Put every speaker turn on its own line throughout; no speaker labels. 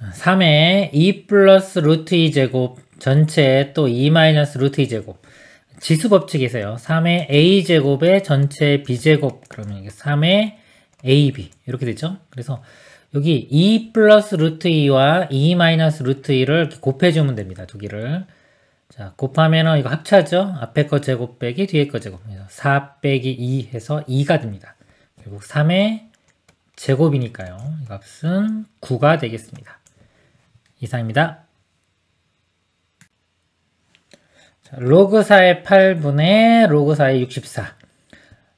3에 2 플러스 루트 2 제곱 전체에 또 2 마이너스 루트 2 제곱 지수 법칙에서요. 3의 a 제곱의 전체 b 제곱 그러면 이게 3의 ab 이렇게 되죠. 그래서 여기 2 플러스 루트 2와 2 마이너스 루트 2를 이렇게 곱해주면 됩니다. 두 개를. 자, 곱하면은 이거 합차죠. 앞에 거 제곱 빼기 뒤에 거 제곱. 그래서 4 빼기 2 해서 2가 됩니다. 결국 3의 제곱이니까요. 이 값은 9가 되겠습니다. 이상입니다. 자, 로그 4의 8분의 로그 4의 64.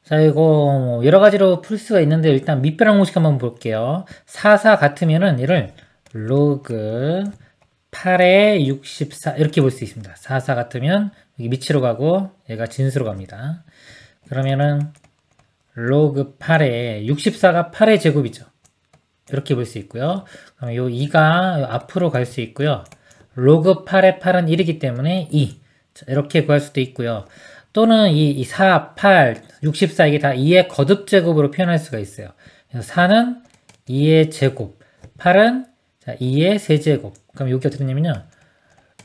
자, 이거 뭐 여러 가지로 풀 수가 있는데 일단 밑변환 공식 한번 볼게요. 4, 4 같으면은 이를 로그 8의 64 이렇게 볼 수 있습니다. 4, 4 같으면 여기 밑으로 가고 얘가 진수로 갑니다. 그러면은 로그 8의 64가 8의 제곱이죠. 이렇게 볼 수 있고요. 그럼 요 2가 앞으로 갈 수 있고요. 로그 8의 8은 1이기 때문에 2. 자, 이렇게 구할 수도 있고요. 또는 이 4, 8, 64 이게 다 2의 거듭 제곱으로 표현할 수가 있어요. 그래서 4는 2의 제곱, 8은 자, 2의 세제곱. 그럼 여기 어떻게 되냐면요.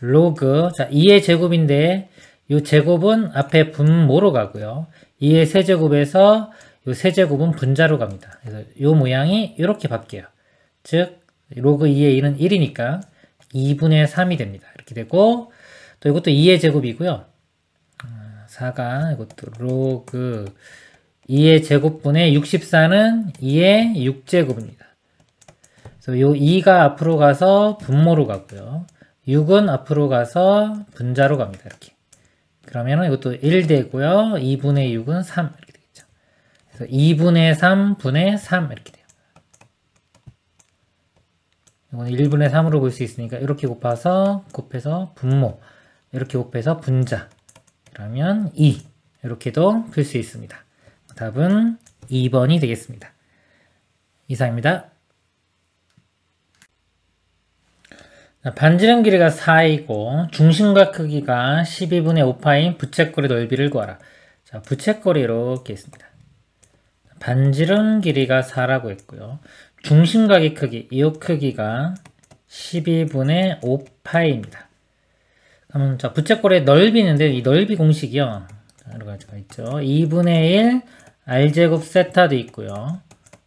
로그, 자, 2의 제곱인데 이 제곱은 앞에 분모로 가고요. 2의 세제곱에서 이 세제곱은 분자로 갑니다. 그래서 이 모양이 이렇게 바뀌어요. 즉, 로그 2의 1은 1이니까 2분의 3이 됩니다. 이렇게 되고, 또 이것도 2의 제곱이고요. 4가 이것도 로그 2의 제곱분의 64는 2의 6제곱입니다. 그래서 요 2가 앞으로 가서 분모로 가고요. 6은 앞으로 가서 분자로 갑니다. 이렇게. 그러면 이것도 1 되고요. 2분의 6은 3 이렇게 되겠죠. 그래서 2분의 3분의 3 이렇게 돼요. 이건 1분의 3으로 볼 수 있으니까 이렇게 곱해서 분모 이렇게 곱해서 분자 그러면 2 이렇게도 풀 수 있습니다. 답은 2번이 되겠습니다. 이상입니다. 반지름 길이가 4이고 중심과 크기가 12분의 5파인 부채꼴의 넓이를 구하라. 자, 부채꼴이 이렇게 있습니다. 반지름 길이가 4라고 했고요. 중심각의 크기, 이 크기가 12분의 5파이입니다. 그러면 자, 부채꼴의 넓이 있는데 이 넓이 공식이요. 여러 가지가 있죠. 2분의 1 r제곱 세타도 있고요.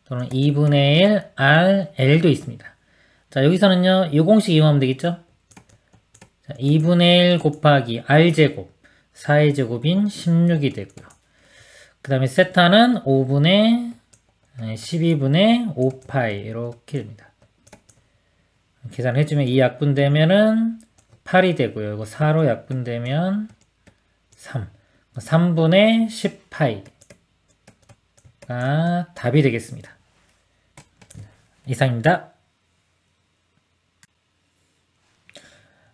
또는 2분의 1 rl도 있습니다. 자, 여기서는요, 이 공식 이용하면 되겠죠? 자, 2분의 1 곱하기 r제곱, 4의 제곱인 16이 되고요. 그 다음에 세타는 12분의 5파이, 이렇게 됩니다. 계산해주면 이 약분되면은 8이 되고요. 이거 4로 약분되면 3. 3분의 10파이가 답이 되겠습니다. 이상입니다.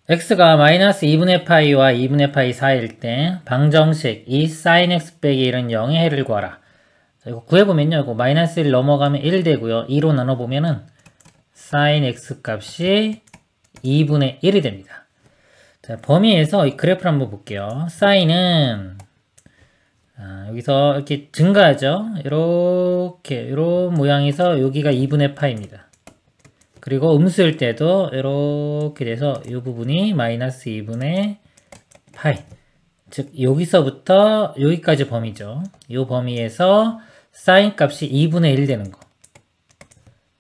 x가 마이너스 2분의 파이와 2분의 파이 사이일 때 방정식 2 sin x 빼기 1은 0의 해를 구하라. 자, 이거 구해보면요. 이거 마이너스 1 넘어가면 1 되고요. 2로 나눠보면은 sin x 값이 2분의 1이 됩니다. 자, 범위에서 이 그래프를 한번 볼게요. sin은 여기서 이렇게 증가하죠. 이렇게 이런 모양에서 여기가 2분의 파입니다. 그리고 음수일 때도 이렇게 돼서 이 부분이 마이너스 2분의 파이. 즉 여기서부터 여기까지 범위죠. 이 범위에서 사인 값이 2분의 1 되는 거.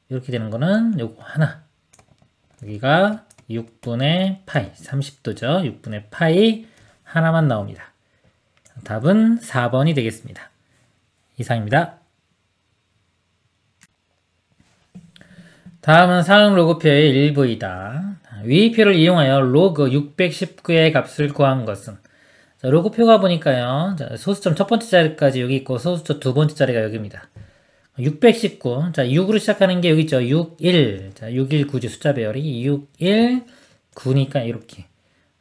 이렇게 되는 거는 요거 하나. 여기가 6분의 파이. 30도죠. 6분의 파이 하나만 나옵니다. 답은 4번이 되겠습니다. 이상입니다. 다음은 상응 로그표의 일부이다. 위 표를 이용하여 로그 619의 값을 구한 것은 자, 로그표가 보니까요. 자, 소수점 첫 번째 자리까지 여기 있고 소수점 두 번째 자리가 여기입니다. 619. 자, 6으로 시작하는 게 여기 있죠. 6, 1. 자, 6, 1, 9죠. 숫자 배열이 6, 1, 9니까 이렇게.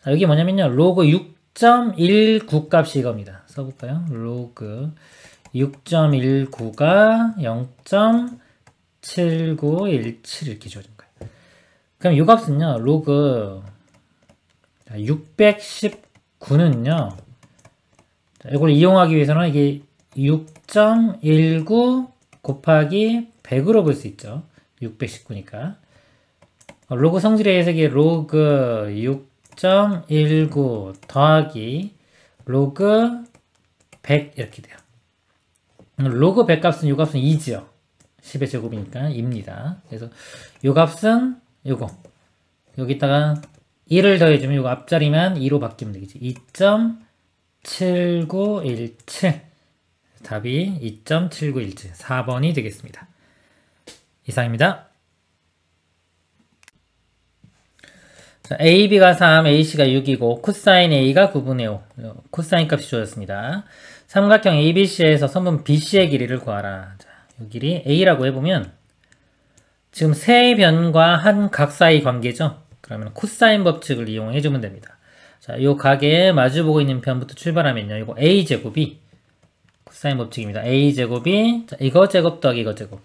자, 여기 뭐냐면요. 로그 6.19 값이 이겁니다. 써볼까요? 로그 6.19가 0.7917 이렇게 주어진 거예요. 그럼 이 값은요. 로그 619는요. 이걸 이용하기 위해서는 이게 6.19 곱하기 100으로 볼 수 있죠. 619니까. 로그 성질의 해석이 로그 6.19 더하기 로그 100 이렇게 돼요. 로그 100 값은 요 값은 2죠. 10의 제곱이니까 2입니다. 그래서 요 값은 요거 여기다가 1을 더해주면 요거 앞자리만 2로 바뀌면 되겠지. 2.7917 답이 2.7917 4번이 되겠습니다. 이상입니다. 자, AB가 3, AC가 6이고 코사인 A가 9분의 5 코사인 값이 주어졌습니다. 삼각형 ABC에서 선분 BC의 길이를 구하라. 자, 이 길이 A라고 해보면 지금 세 변과 한 각 사이 관계죠. 그러면 코사인 법칙을 이용해주면 됩니다. 자, 요 각에 마주보고 있는 편부터 출발하면요. 이거 A제곱이 코사인 법칙입니다. A제곱이 자, 이거 제곱 더하기 이거 제곱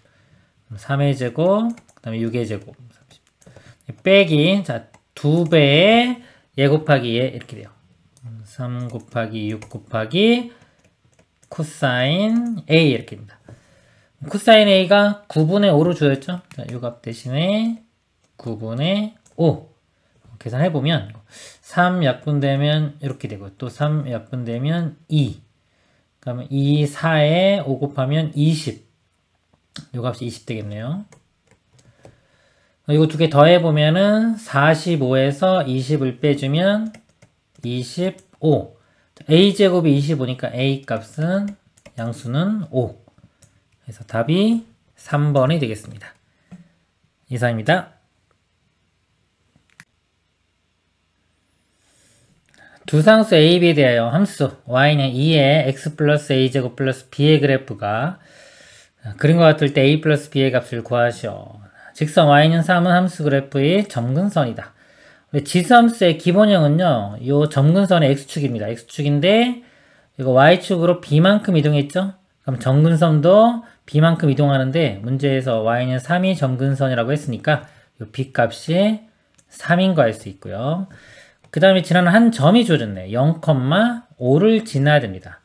3의 제곱 그 다음에 6의 제곱 빼기 자 2배의 얘 곱하기 얘 이렇게 돼요. 3 곱하기 6 곱하기 코사인 A 이렇게 됩니다. 코사인 A가 9분의 5로 주어졌죠. 자, 요 값 대신에 9분의 5 계산해보면 3 약분되면 이렇게 되고 또 3 약분되면 2 그러면 2, 4에 5 곱하면 20 요 값이 20 되겠네요. 이거 두 개 더해보면은 45에서 20을 빼주면 25 A제곱이 25니까 A 값은 양수는 5 그래서 답이 3번이 되겠습니다. 이상입니다. 두 상수 A, B에 대하여 함수 y는 2의 x 플러스 a제곱 플러스 b의 그래프가 그림과 같을 때 a 플러스 b의 값을 구하시오. 직선 y는 3은 함수 그래프의 점근선이다. 지수함수의 기본형은요. 이 점근선의 x축입니다. x축인데 이거 y축으로 b만큼 이동했죠. 그럼 점근선도 b만큼 이동하는데 문제에서 y는 3이 점근선이라고 했으니까 이 b 값이 3인 거 알 수 있고요. 그 다음에 지나는 한 점이 주어졌네. 0,5를 지나야 됩니다.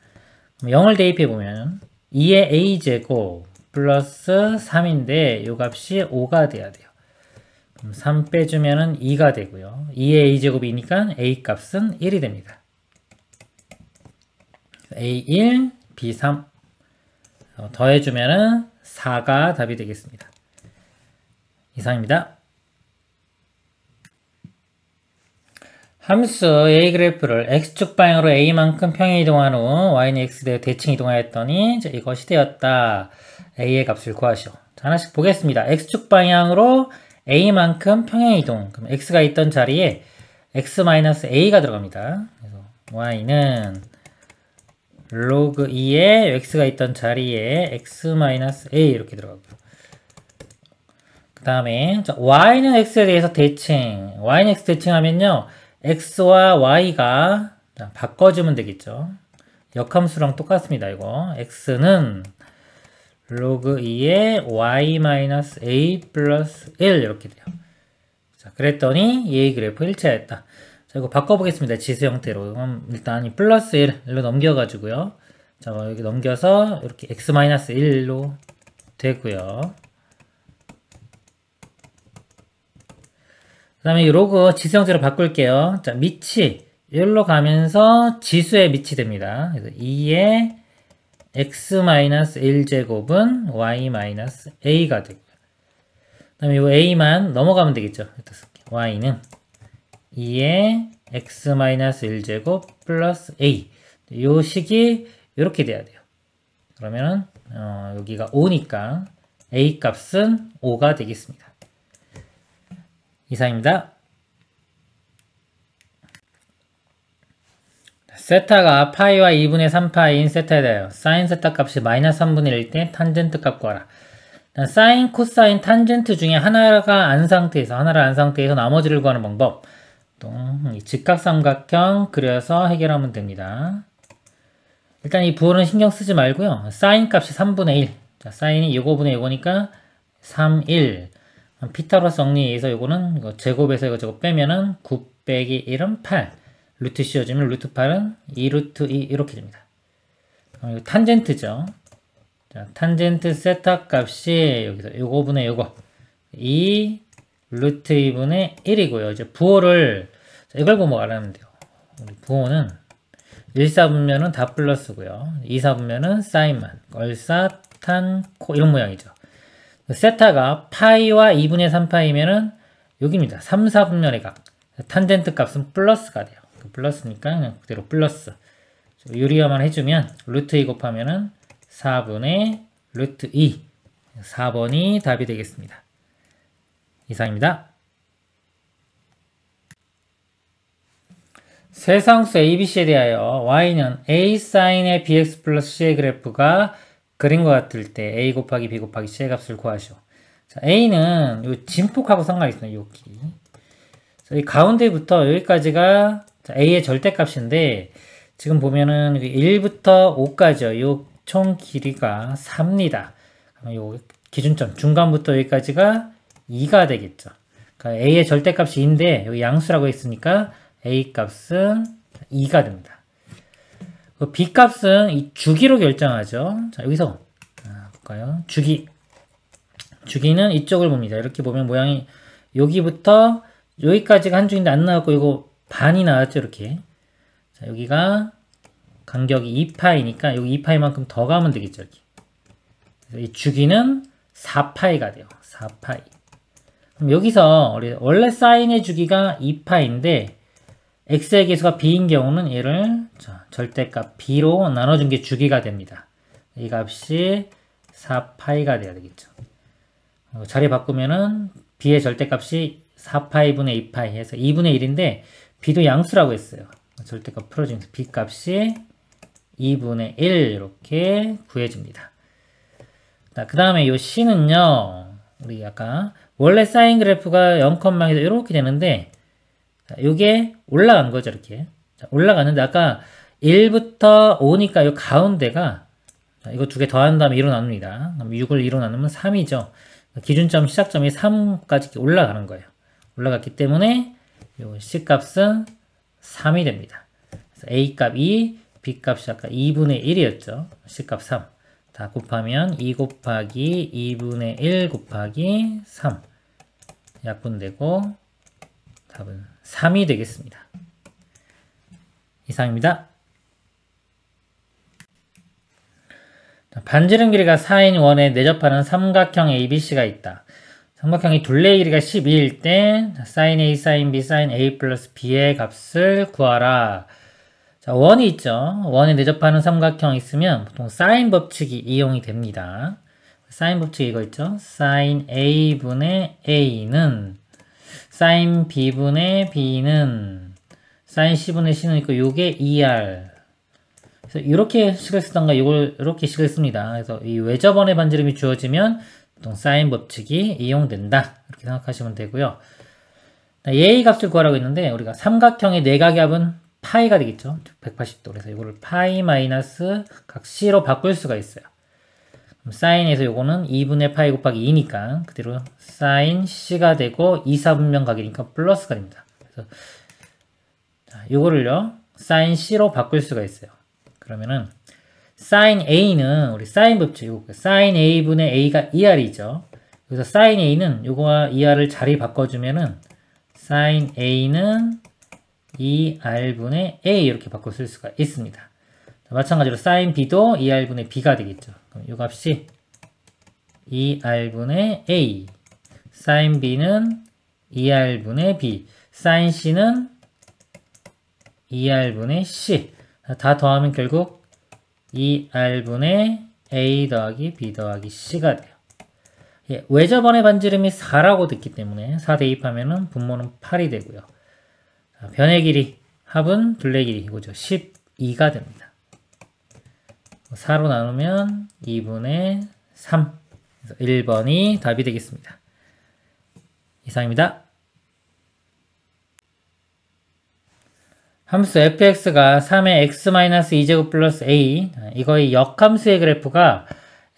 0을 대입해보면 2의 a제곱 플러스 3인데 이 값이 5가 돼야 돼요. 그럼 3 빼주면 2가 되고요. 2의 a제곱이니까 a 값은 1이 됩니다. a1, b3 더해주면 4가 답이 되겠습니다. 이상입니다. 함수 A 그래프를 X축 방향으로 A만큼 평행 이동한 후 Y는 X대로 대칭 이동하였더니 이것이 되었다. A의 값을 구하시오. 자, 하나씩 보겠습니다. X축 방향으로 A만큼 평행 이동. 그럼 X가 있던 자리에 X-A가 들어갑니다. 그래서 Y는 로그 2에 X가 있던 자리에 X-A 이렇게 들어가고요. 그 다음에 Y는 X에 대해서 대칭. Y는 X 대칭하면요. x와 y가 바꿔주면 되겠죠. 역함수랑 똑같습니다. 이거 x는 로그 2의 y-a 플러스 1 이렇게 돼요. 자, 그랬더니 얘의 그래프 일치하였다. 자, 이거 바꿔보겠습니다. 지수 형태로. 그럼 일단 이 플러스 1로 넘겨가지고요. 자, 여기 넘겨서 이렇게 x-1로 되고요. 그 다음에 이 로그 지수 형태로 바꿀게요. 자, 밑이 여기로 가면서 지수의 밑이 됩니다. 그래서 2의 x-1제곱은 y-a가 되고요. 그 다음에 이 a만 넘어가면 되겠죠. y는 2의 x-1제곱 플러스 a 이 식이 이렇게 돼야 돼요. 그러면은 여기가 5니까 a 값은 5가 되겠습니다. 이상입니다. 세타가 파이와 2분의 3파이인 세타에 대하여 사인 세타 값이 마이너스 3분의 1일 때 탄젠트 값 구하라. 사인, 코사인, 탄젠트 중에 하나를 안 상태에서 나머지를 구하는 방법. 또 직각삼각형 그려서 해결하면 됩니다. 일단 이 부호는 신경 쓰지 말고요. 사인 값이 3분의 1. 자, 사인이 요거분의 요거니까 3, 1. 피타고라스 정리에 의해서 요거는 이거 제곱에서 이거 제곱 빼면은 9 빼기 1은 8. 루트 씌워주면 루트 8은 2 루트 2 이렇게 됩니다. 이거 탄젠트죠. 자, 탄젠트 세타 값이 여기서 요거분의 요거 2 루트 2분의 1이고요. 이제 부호를 이걸 보고 알아면 돼요. 우리 부호는 1사분면은 다 플러스고요. 2사분면은 사인만, 얼사, 탄, 코 이런 모양이죠. 세타가 파이와 2분의 3파이면은 여기입니다. 3, 4분면의 각. 탄젠트 값은 플러스가 돼요. 플러스니까 그냥 그대로 플러스. 유리화만 해주면 루트 2 곱하면은 4분의 루트 2. 4번이 답이 되겠습니다. 이상입니다. 세상수 ABC에 대하여 y는 a sin의 bx 플러스 c의 그래프가 그림과 같을 때 a 곱하기 b 곱하기 c의 값을 구하시오. 자, a는 요 진폭하고 상관이 있습니다. 여기. 이 가운데부터 여기까지가 a의 절대값인데 지금 보면은 1부터 5까지요. 요 총 길이가 4입니다. 요 기준점 중간부터 여기까지가 2가 되겠죠. 그러니까 a의 절대값이 2인데 여기 양수라고 했으니까 a 값은 2가 됩니다. b 값은 이 주기로 결정하죠. 자, 여기서 볼까요? 주기는 이쪽을 봅니다. 이렇게 보면 모양이 여기부터 여기까지가 한 줄인데 안 나왔고 이거 반이 나왔죠. 이렇게. 자, 여기가 간격이 2파이니까 여기 2파이만큼 더 가면 되겠죠. 이렇게. 그래서 이 주기는 4파이가 돼요. 4파이. 그럼 여기서 원래 사인의 주기가 2파인데 x의 계수가 b인 경우는 얘를 절대값 b로 나눠준 게 주기가 됩니다. 이 값이 4파이가 돼야 되겠죠. 자리 바꾸면은 b의 절대값이 4파이분의 2파이 해서 2분의 1인데 b도 양수라고 했어요. 절대값 풀어주면서 b 값이 2분의 1 이렇게 구해줍니다. 그 다음에 이 c는요. 우리 아까 원래 사인 그래프가 0,에서 이렇게 되는데 이게 올라간 거죠. 이렇게. 자, 올라갔는데 아까 1부터 5니까 이 가운데가 이거 두 개 더한 다음에 2로 나눕니다. 그럼 6을 2로 나누면 3이죠. 기준점 시작점이 3까지 올라가는 거예요. 올라갔기 때문에 요 C값은 3이 됩니다. 그래서 A값 2, B값이 아까 2분의 1이었죠. C값 3. 다 곱하면 2 곱하기 2분의 1 곱하기 3. 약분되고 답은 3이 되겠습니다. 이상입니다. 반지름 길이가 4인 1에 내접하는 삼각형 ABC가 있다. 삼각형이 둘레의 길이가 12일 때 sin A, sin B, sin A 플러스 B의 값을 구하라. 자, 원이 있죠. 원에 내접하는 삼각형이 있으면 보통 sin 법칙이 이용이 됩니다. sin 법칙 이거 있죠. sin A분의 A는 sin B분의 B는 sin C분의 C는 있고 요게 2R. 그래서 이렇게 식을 쓰던가 이걸 이렇게 식을 씁니다. 그래서 이 외접원의 반지름이 주어지면 보통 사인 법칙이 이용된다. 이렇게 생각하시면 되고요. a 값을 구하라고 했는데 우리가 삼각형의 내각의 합은 파이가 되겠죠. 180도. 그래서 이거를 파이 마이너스 각 c로 바꿀 수가 있어요. 그럼 사인에서 요거는 2분의 파이 곱하기 2니까 그대로 사인 c가 되고 2, 4분면 각이니까 플러스가 됩니다. 그래서 요거를요. 사인 c로 바꿀 수가 있어요. 그러면은 sin a는 우리 sin 법칙 sin a분의 a가 2r이죠. 그래서 sin a는 요거와 2r을 자리 바꿔주면은 sin a는 2r분의 a 이렇게 바꿔 쓸 수가 있습니다. 마찬가지로 sin b도 2r분의 b가 되겠죠. 그럼 요 값이 2r분의 a, sin b는 2r분의 b, sin c는 2r분의 c. 다 더하면 결국 2r분의 a 더하기 b 더하기 c가 돼요. 예, 외접원의 반지름이 4라고 됐기 때문에 4 대입하면 분모는 8이 되고요. 자, 변의 길이, 합은 둘레 길이 이거죠. 12가 됩니다. 4로 나누면 2분의 3. 그래서 1번이 답이 되겠습니다. 이상입니다. 함수 fx가 3의 x-2제곱 플러스 a, 이거의 역함수의 그래프가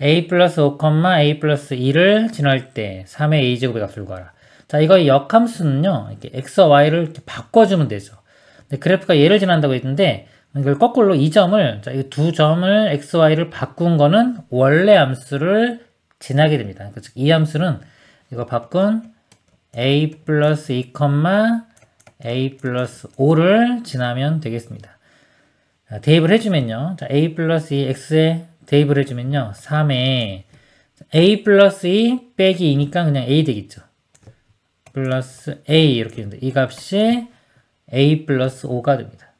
a 플러스 5, a 플러스 2를 지날 때 3의 a제곱의 값을 구하라. 자, 이거의 역함수는요, 이렇게 x와 y를 이렇게 바꿔주면 되죠. 근데 그래프가 얘를 지난다고 했는데, 이걸 거꾸로 이 점을, 자, 이 두 점을 x, y를 바꾼 거는 원래 함수를 지나게 됩니다. 즉, 이 함수는 이거 바꾼 a 플러스 2, a 플러스 5를 지나면 되겠습니다. 자, 대입을 해주면요. 자, a 플러스 2 x에 대입을 해주면요. 3에 a 플러스 2 빼기 2니까 그냥 a 되겠죠. 플러스 a 이렇게 되는데 이 값이 a 플러스 5가 됩니다.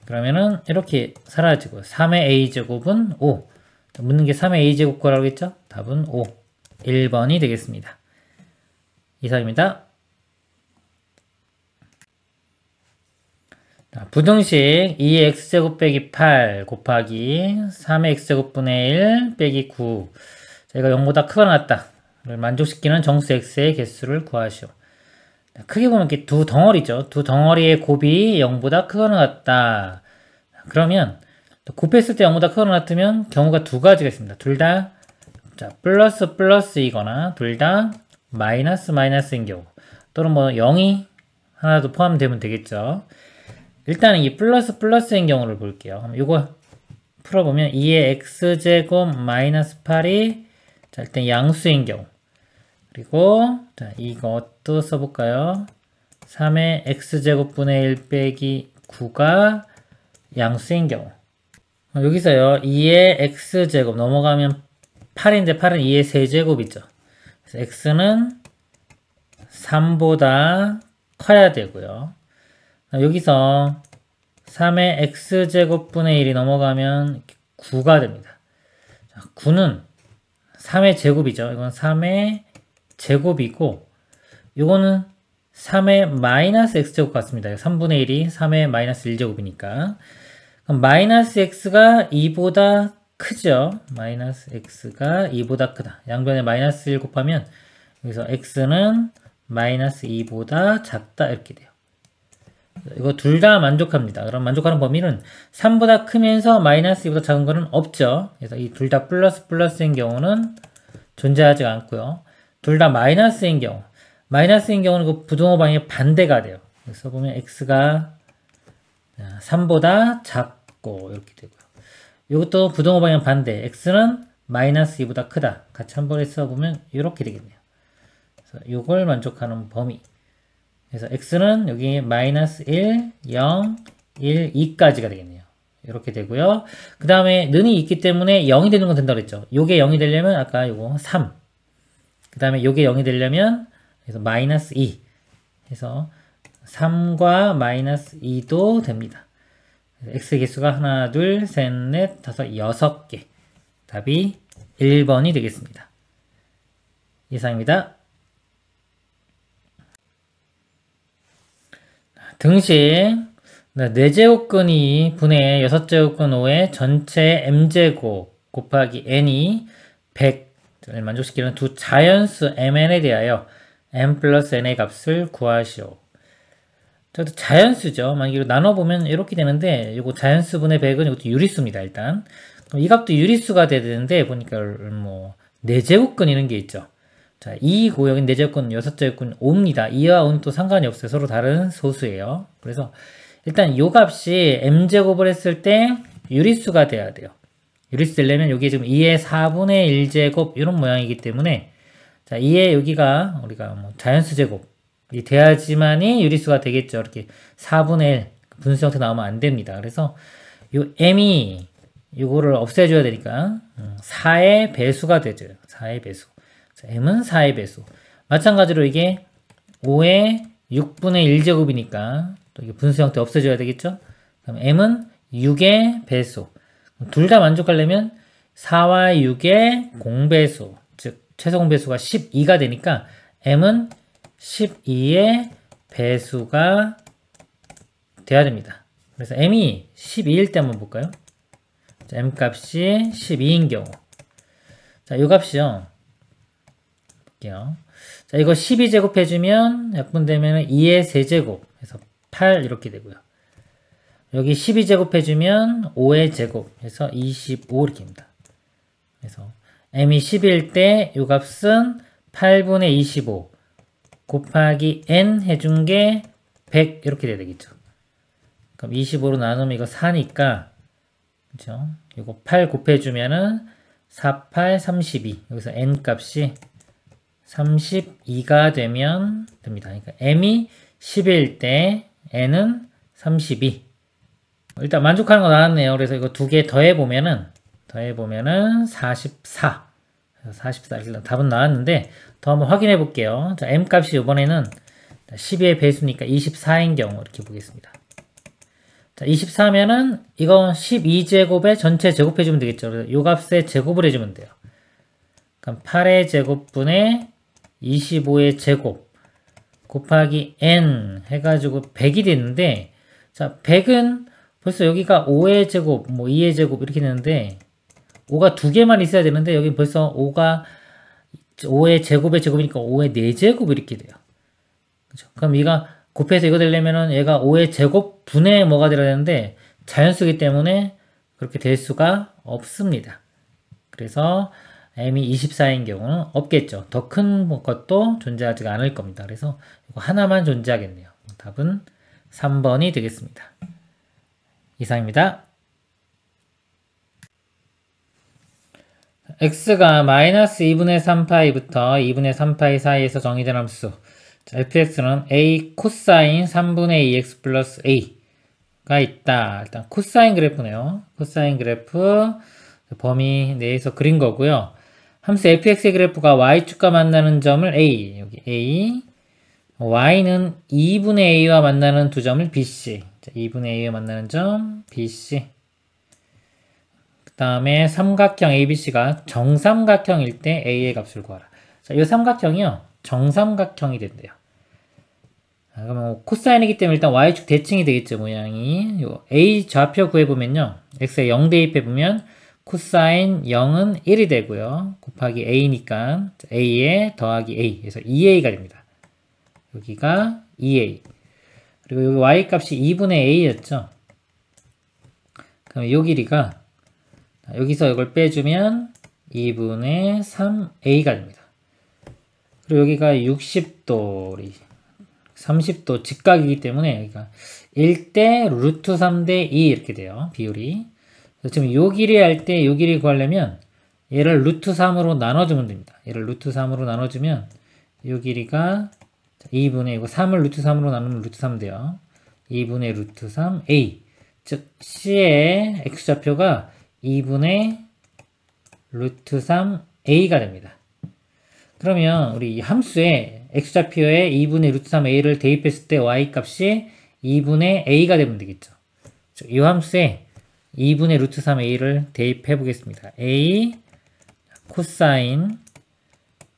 그러면은 이렇게 사라지고 3의 a제곱은 5. 묻는 게 3의 a제곱 거라고 했죠? 답은 5. 1번이 되겠습니다. 이상입니다. 자, 부등식 2의 x제곱 빼기 8 곱하기 3의 x제곱분의 1 빼기 9. 자, 이거 0보다 크거나 같다를 만족시키는 정수 x의 개수를 구하시오. 자, 크게 보면 이렇게 두 덩어리죠. 두 덩어리의 곱이 0보다 크거나 같다. 그러면 곱했을 때 0보다 크거나 같으면 경우가 두 가지가 있습니다. 둘 다 플러스 플러스이거나 둘 다 마이너스 마이너스인 경우 또는 뭐 0이 하나도 포함되면 되겠죠. 일단은 이 플러스 플러스인 경우를 볼게요. 그럼 이거 풀어보면 2의 x제곱 마이너스 8이 자, 일단 양수인 경우 그리고 자, 이것도 써볼까요? 3의 x제곱분의 1 빼기 9가 양수인 경우 여기서요 2의 x제곱 넘어가면 8인데 8은 2의 세제곱이죠. 그래서 x는 3보다 커야 되고요. 여기서 3의 x제곱분의 1이 넘어가면 9가 됩니다. 자, 9는 3의 제곱이죠. 이건 3의 제곱이고 이거는 3의 마이너스 x제곱 같습니다. 3분의 1이 3의 마이너스 1제곱이니까 그럼 마이너스 x가 2보다 크죠. 마이너스 x가 2보다 크다. 양변에 마이너스 1 곱하면 여기서 x는 마이너스 2보다 작다 이렇게 돼요. 이거 둘 다 만족합니다. 그럼 만족하는 범위는 3보다 크면서 마이너스 2보다 작은 거는 없죠. 그래서 이 둘 다 플러스 플러스인 경우는 존재하지 않고요. 둘 다 마이너스인 경우는 그 부등호 방향의 반대가 돼요. 그래서 보면 x가 3보다 작고 이렇게 되고요. 이것도 부등호 방향 반대. x는 마이너스 2보다 크다. 같이 한 번에 써보면 이렇게 되겠네요. 그래서 이걸 만족하는 범위. 그래서 x는 여기 마이너스 1, 0, 1, 2까지가 되겠네요. 이렇게 되고요. 그 다음에 는이 있기 때문에 0이 되는 건 된다고 그랬죠. 요게 0이 되려면 아까 요거 3. 그 다음에 요게 0이 되려면 그래서 마이너스 2. 해서 3과 마이너스 2도 됩니다. x 개수가 하나, 둘, 셋, 넷, 다섯, 6개. 답이 1번이 되겠습니다. 이상입니다. 등식 4제곱근2 분의 6제곱근 5의 전체 m제곱 곱하기 n이 100을 만족시키는 두 자연수 mn에 대하여 m 플러스 n의 값을 구하시오. 저도 자연수죠. 만약에 나눠보면 이렇게 되는데 이거 자연수분의 100은 이것도 유리수입니다. 일단 그럼 이 값도 유리수가 돼야 되는데 보니까 뭐 4제곱근 이런 게 있죠. 자, 2고 여긴 4제곱근, 6제곱근 5입니다. 2와 5는 또 상관이 없어요. 서로 다른 소수예요. 그래서 일단 이 값이 m제곱을 했을 때 유리수가 돼야 돼요. 유리수 되려면 여기 지금 2의 4분의 1제곱 이런 모양이기 때문에 자, 2의 여기가 우리가 뭐 자연수 제곱이 돼야지만이 유리수가 되겠죠. 이렇게 4분의 1 분수 형태 나오면 안 됩니다. 그래서 요 m이 이거를 없애줘야 되니까 4의 배수가 되죠. 4의 배수. 자, m은 4의 배수. 마찬가지로 이게 5의 6분의 1제곱이니까 또 이게 분수 형태 없애줘야 되겠죠? 그럼 m은 6의 배수. 둘 다 만족하려면 4와 6의 공배수, 즉 최소 공배수가 12가 되니까 m은 12의 배수가 돼야 됩니다. 그래서 m이 12일 때 한번 볼까요? 자, m 값이 12인 경우. 자, 이 값이요. 볼게요. 자, 이거 12제곱 해주면 약분되면 2의 세제곱 해서 8 이렇게 되고요. 여기 12제곱 해주면 5의 제곱 해서 25 이렇게 됩니다. 그래서 m이 10일 때 이 값은 8분의 25 곱하기 n 해준 게 100 이렇게 돼야 되겠죠. 그럼 25로 나누면 이거 4니까 그렇죠? 이거 8 곱해주면은 4, 8, 32 여기서 n 값이 32가 되면 됩니다. 그러니까 m이 10일 때 n은 32. 일단 만족하는 거 나왔네요. 그래서 이거 두 개 더해보면은 44. 44. 일단 답은 나왔는데 더 한번 확인해 볼게요. 자, m 값이 이번에는 12의 배수니까 24인 경우 이렇게 보겠습니다. 자, 24면은 이거 12제곱에 전체 제곱해주면 되겠죠. 그래서 요 값에 제곱을 해주면 돼요. 그럼 8의 제곱분의 25의 제곱 곱하기 n 해가지고 100이 됐는데, 자, 100은 벌써 여기가 5의 제곱, 뭐 2의 제곱 이렇게 되는데 5가 두 개만 있어야 되는데 여기 벌써 5가 5의 제곱의 제곱이니까 5의 4제곱 이렇게 돼요. 그렇죠? 그럼 얘가 곱해서 이거 되려면은 얘가 5의 제곱 분의 뭐가 되어야 되는데 자연수기 때문에 그렇게 될 수가 없습니다. 그래서 m이 24인 경우는 없겠죠. 더 큰 것도 존재하지 않을 겁니다. 그래서 이거 하나만 존재하겠네요. 답은 3번이 되겠습니다. 이상입니다. x가 마이너스 2분의 3파이부터 2분의 3파이 사이에서 정의된 함수. 자, fx는 a 코사인 3분의 2x 플러스 a가 있다. 일단 코사인 그래프네요. 코사인 그래프 범위 내에서 그린 거고요. 함수 fx의 그래프가 y축과 만나는 점을 a, 여기 a, y는 2분의 a와 만나는 두 점을 bc. 자, 2분의 a와 만나는 점 bc. 그 다음에 삼각형 ABC가 정삼각형일 때 A의 값을 구하라. 자, 이 삼각형이요. 정삼각형이 된대요. 그러면 코사인이기 때문에 일단 Y축 대칭이 되겠죠, 모양이. 요 A 좌표 구해보면요. X에 0 대입해보면 코사인 0은 1이 되고요. 곱하기 A니까 A에 더하기 A. 그래서 2A가 됩니다. 여기가 2A. 그리고 여기 Y 값이 2분의 A였죠. 그럼 요 길이가 여기서 이걸 빼주면 2분의 3a가 됩니다. 그리고 여기가 60도, 30도 직각이기 때문에 여기가 1대 루트 3대 2 이렇게 돼요. 비율이. 그래서 지금 요 길이 할 때 요 길이 구하려면 얘를 루트 3으로 나눠주면 됩니다. 얘를 루트 3으로 나눠주면 요 길이가 2분의 이거 3을 루트 3으로 나누면 루트 3 돼요. 2분의 루트 3a. 즉 C의 x좌표가 2분의 루트 3a가 됩니다. 그러면 우리 이 함수에 x좌표에 2분의 루트 3a를 대입했을 때 y값이 2분의 a가 되면 되겠죠. 이 함수에 2분의 루트 3a를 대입해 보겠습니다. a 코사인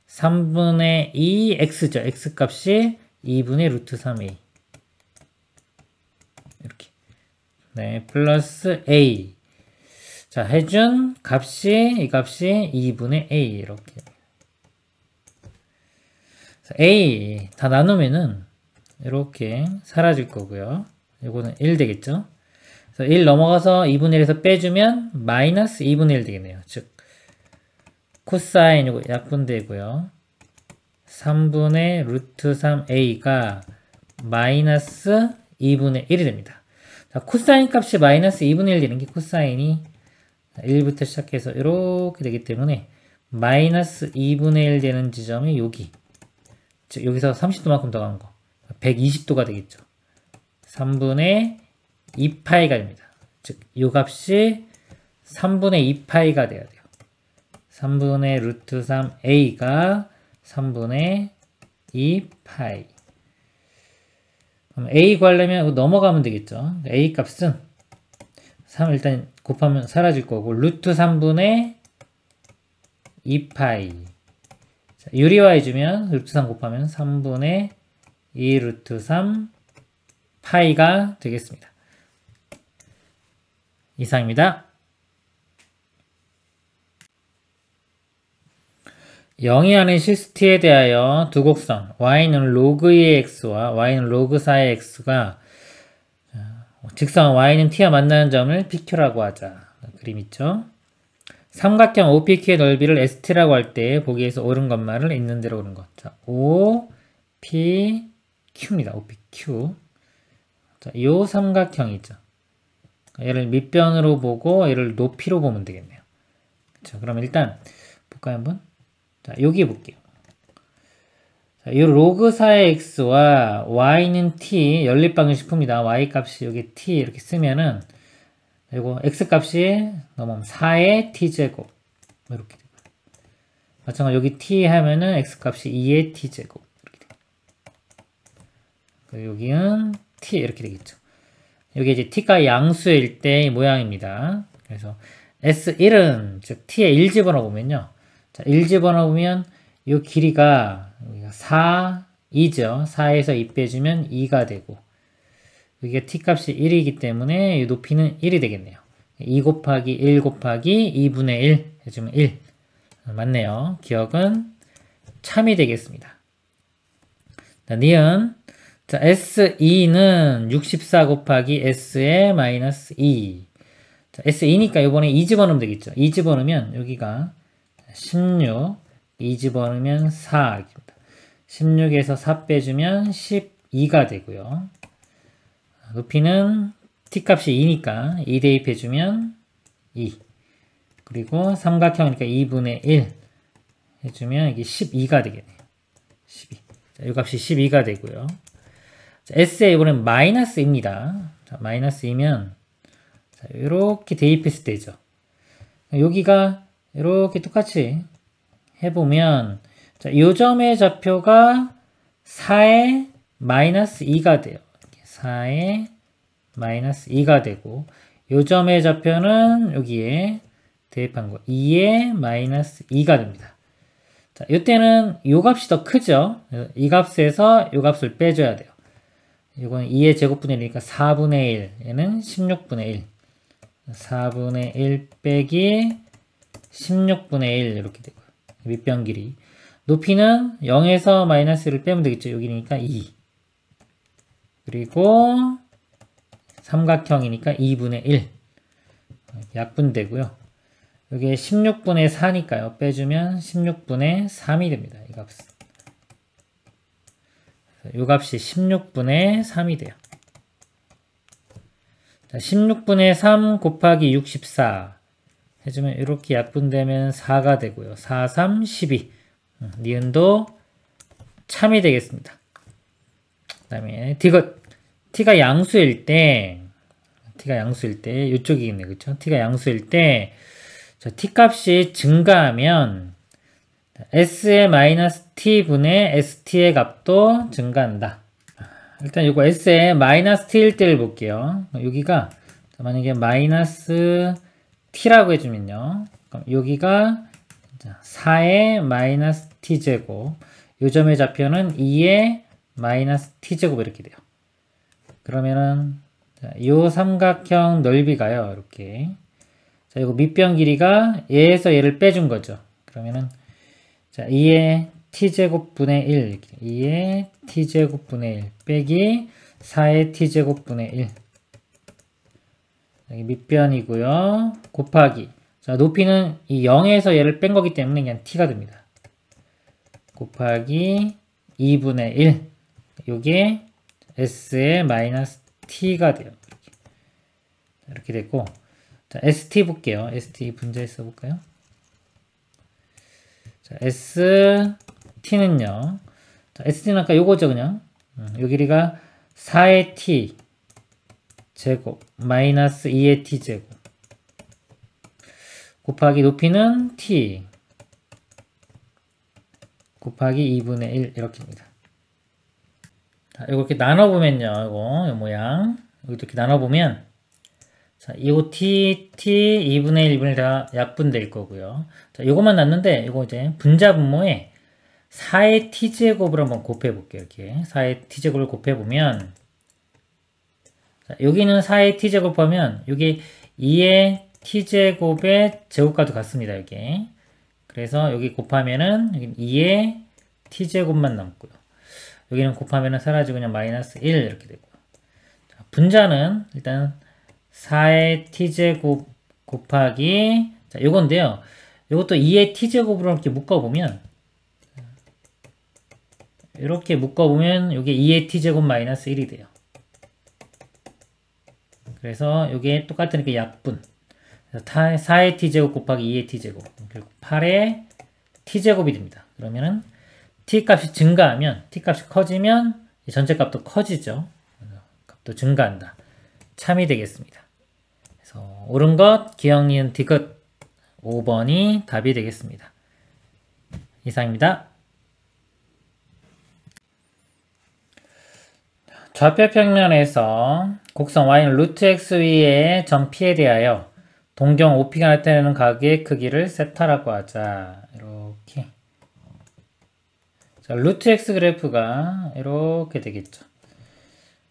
3분의 2 x죠. x값이 2분의 루트 3a 이렇게. 네, 플러스 a. 자, 해준 값이, 이 값이 2분의 a, 이렇게. a 다 나누면은, 이렇게 사라질 거고요. 이거는 1 되겠죠? 그래서 1 넘어가서 2분의 1에서 빼주면, 마이너스 2분의 1 되겠네요. 즉, 코사인, 이거 약분되고요. 3분의 루트 3a가 마이너스 2분의 1이 됩니다. 자, 코사인 값이 마이너스 2분의 1 되는 게 코사인이 1부터 시작해서 이렇게 되기 때문에 마이너스 2분의 1 되는 지점이 여기. 즉 여기서 30도만큼 더 간 거. 120도가 되겠죠. 3분의 2파이가 됩니다. 즉 이 값이 3분의 2파이가 돼야 돼요. 3분의 루트 3a가 3분의 2파이. 그럼 a 구하려면 넘어가면 되겠죠. a 값은 3 일단 곱하면 사라질 거고 루트 3분의 2파이. 자, 유리화해주면 루트 3 곱하면 3분의 2 루트 3 파이가 되겠습니다. 이상입니다. 0이 아닌 시스티에 대하여 두 곡선 y는 로그 2의 x와 y는 로그 4의 x가 직선 y는 t와 만나는 점을 pq라고 하자. 그림 있죠? 삼각형 OPQ의 넓이를 ST라고 할 때 보기에서 옳은 것말을 있는 대로 그런 것. 자, OPQ입니다. OPQ. 자, 요 삼각형이죠. 얘를 밑변으로 보고 얘를 높이로 보면 되겠네요. 그쵸? 그럼 일단 볼까요 한번? 자, 여기 볼게요. 이 로그4의 x와 y는 t, 연립방정식품이다. y 값이 여기 t 이렇게 쓰면은, 그리고 x 값이 넘으면 4의 t제곱. 이렇게 되고. 마찬가지로 여기 t 하면은 x 값이 2의 t제곱. 이렇게 되고. 그리고 여기는 t 이렇게 되겠죠. 여기 이제 t가 양수일 때의 모양입니다. 그래서 S1은, 즉, t에 1 집어넣어보면요. 자, 1 집어넣으면 이 길이가 4, 2죠. 4에서 2 빼주면 2가 되고, 여기가 t값이 1이기 때문에 이 높이는 1이 되겠네요. 2 곱하기 1 곱하기 2분의 1 해주면 1. 맞네요. 기억은 참이 되겠습니다. 자, 니은. 자, S2는 64 곱하기 S의 마이너스 2. 자, S2니까 이번에 2 집어넣으면 되겠죠. 2 집어넣으면 여기가 16, 2 집어넣으면 4. 16에서 4 빼주면 12가 되고요. 높이는 t값이 2니까 2 대입해주면 2. 그리고 삼각형이니까 2분의 1 해주면 이게 12가 되겠네요. 12. 자, 이 값이 12가 되고요. 자, S에 이번엔 마이너스입니다. 자, 마이너스이면 자, 이렇게 대입했을 때죠. 여기가 이렇게 똑같이 해보면 자, 요 점의 좌표가 4의 마이너스 2가 돼요. 4의 마이너스 2가 되고 요 점의 좌표는 여기에 대입한 거 2의 마이너스 2가 됩니다. 자, 이때는 요 값이 더 크죠. 이 값에서 요 값을 빼줘야 돼요. 이건 2의 제곱분의 1이니까 4분의 1, 얘는 16분의 1. 4분의 1 빼기 16분의 1 이렇게 되고요. 밑변 길이. 높이는 0에서 마이너스를 빼면 되겠죠. 여기니까 2. 그리고 삼각형이니까 2분의 1. 약분되고요. 여기에 16분의 4니까요. 빼주면 16분의 3이 됩니다. 이 값은. 이 값이 16분의 3이 돼요. 자, 16분의 3 곱하기 64 해주면 이렇게 약분되면 4가 되고요. 4, 3, 12. 니은도 참이 되겠습니다. 그 다음에 t가 양수일 때 이쪽이겠네. 그쵸? t가 양수일 때 자, t값이 증가하면 s의 마이너스 t분의 st의 값도 증가한다. 일단 이거 s의 마이너스 t일 때를 볼게요. 여기가 만약에 마이너스 t라고 해주면요. 그럼 여기가 4의 마이너스 t제곱, 요 점의 좌표는 2의 마이너스 t제곱 이렇게 돼요. 그러면은 요 삼각형 넓이가요. 이렇게. 자, 이거 밑변 길이가 얘에서 얘를 빼준 거죠. 그러면은 자, 2의 t제곱분의 1, 2의 t제곱분의 1 빼기 4의 t제곱분의 1. 여기 밑변이고요. 곱하기. 자, 높이는 이 0에서 얘를 뺀 거기 때문에 그냥 t가 됩니다. 곱하기 2분의 1. 요게 s의 마이너스 t가 돼요. 이렇게 됐고. 자, st 볼게요. st 분자에 써볼까요? 자, st는요. 자, st는 아까 요거죠, 그냥. 요 길이가 4의 t 제곱 마이너스 2의 t 제곱 곱하기 높이는 t 곱하기 2분의 1 이렇게입니다. 자, 이거 이렇게 나눠보면요. 요 모양 여기도 이렇게 나눠보면 자, 이거 t 2분의 1, 2분의 1 다 약분될 거고요. 자, 요것만 났는데 이거 이제 분자 분모에 4의 t제곱을 한번 곱해 볼게요. 이렇게 4의 t제곱을 곱해 보면 자, 여기는 4의 t제곱 하면 여기 2의 t제곱의 제곱과도 같습니다. 이게. 그래서 여기 곱하면은 여기 2의 t제곱만 남고요. 여기는 곱하면은 사라지고 그냥 마이너스 1 이렇게 되고요. 자, 분자는 일단 4의 t제곱 곱하기 자, 요건데요. 요것도 2의 t제곱으로 이렇게 묶어보면 이렇게 묶어보면 요게 2의 t제곱 마이너스 1이 돼요. 그래서 요게 똑같은 이렇게 약분 4의 t제곱 곱하기 2의 t제곱 결국 8의 t제곱이 됩니다. 그러면은 t값이 증가하면, t값이 커지면 전체 값도 커지죠. 값도 증가한다. 참이 되겠습니다. 그래서 옳은 것, 기억, 니은, 디귿 5번이 답이 되겠습니다. 이상입니다. 좌표 평면에서 곡선 y는 루트 x 위의 점 p에 대하여 동경 OP가 나타내는 각의 크기를 세타라고 하자. 이렇게. 자, 루트 x 그래프가 이렇게 되겠죠.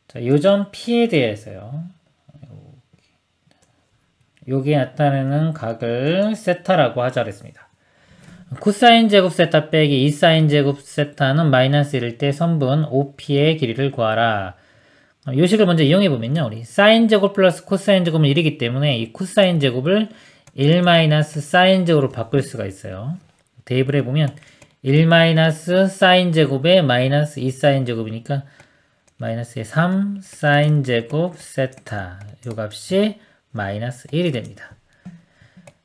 자, 요 점 p에 대해서요. 여기에 나타내는 각을 세타라고 하자 그랬습니다. 코사인 제곱 세타 빼기 2사인 제곱 세타는 마이너스 1일 때 선분 OP의 길이를 구하라. 요 식을 먼저 이용해 보면요. 우리 사인 제곱 플러스 코사인 제곱은 1이기 때문에 이 코사인 제곱을 1 마이너스 사인 제곱으로 바꿀 수가 있어요. 대입을 해보면 1 마이너스 사인 제곱에 마이너스 2 사인 제곱이니까 마이너스의 3 사인 제곱 세타 요 값이 마이너스 1이 됩니다.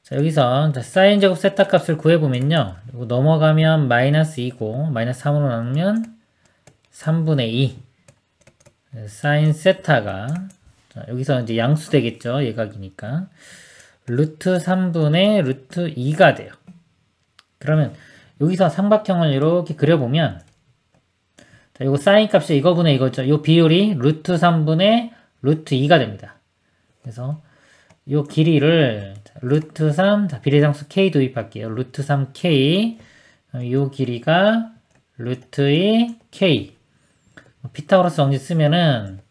자, 여기서 사인 제곱 세타 값을 구해보면요. 이거 넘어가면 마이너스 2고 마이너스 3으로 나누면 3분의 2 사인 세타가 자, 여기서 이제 양수 되겠죠. 예각이니까 루트 3분의 루트 2가 돼요. 그러면 여기서 삼각형을 이렇게 그려보면 자, 이거 사인 값이 이거분의 이거죠. 이 비율이 루트 3분의 루트 2가 됩니다. 그래서 이 길이를 루트 3, 자, 비례상수 k 도입할게요. 루트 3k 이 길이가 루트 2k 피타고라스 정리 쓰면은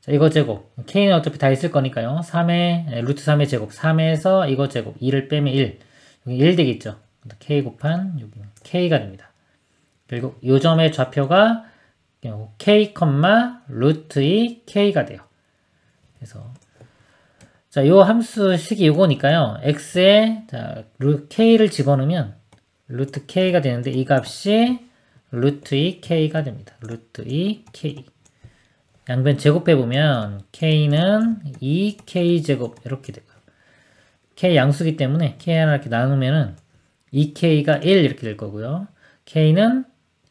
자, 이거 제곱 k는 어차피 다 있을 거니까요. 3의 루트 3의 제곱 3에서 이거 제곱 2를 빼면 1 여기 1 되겠죠. k 곱한 여기 k가 됩니다. 그리고 이 점의 좌표가 k, 루트 2k가 돼요. 그래서 자, 요 함수식이 요거니까요. x에 자, k를 집어넣으면 루트 k가 되는데 이 값이 루트 2k가 됩니다. 루트 2k. 양변 제곱해보면 k는 2k제곱 이렇게 되고요. k 양수기 때문에 k 하나 이렇게 나누면은 2k가 1 이렇게 될 거고요. k는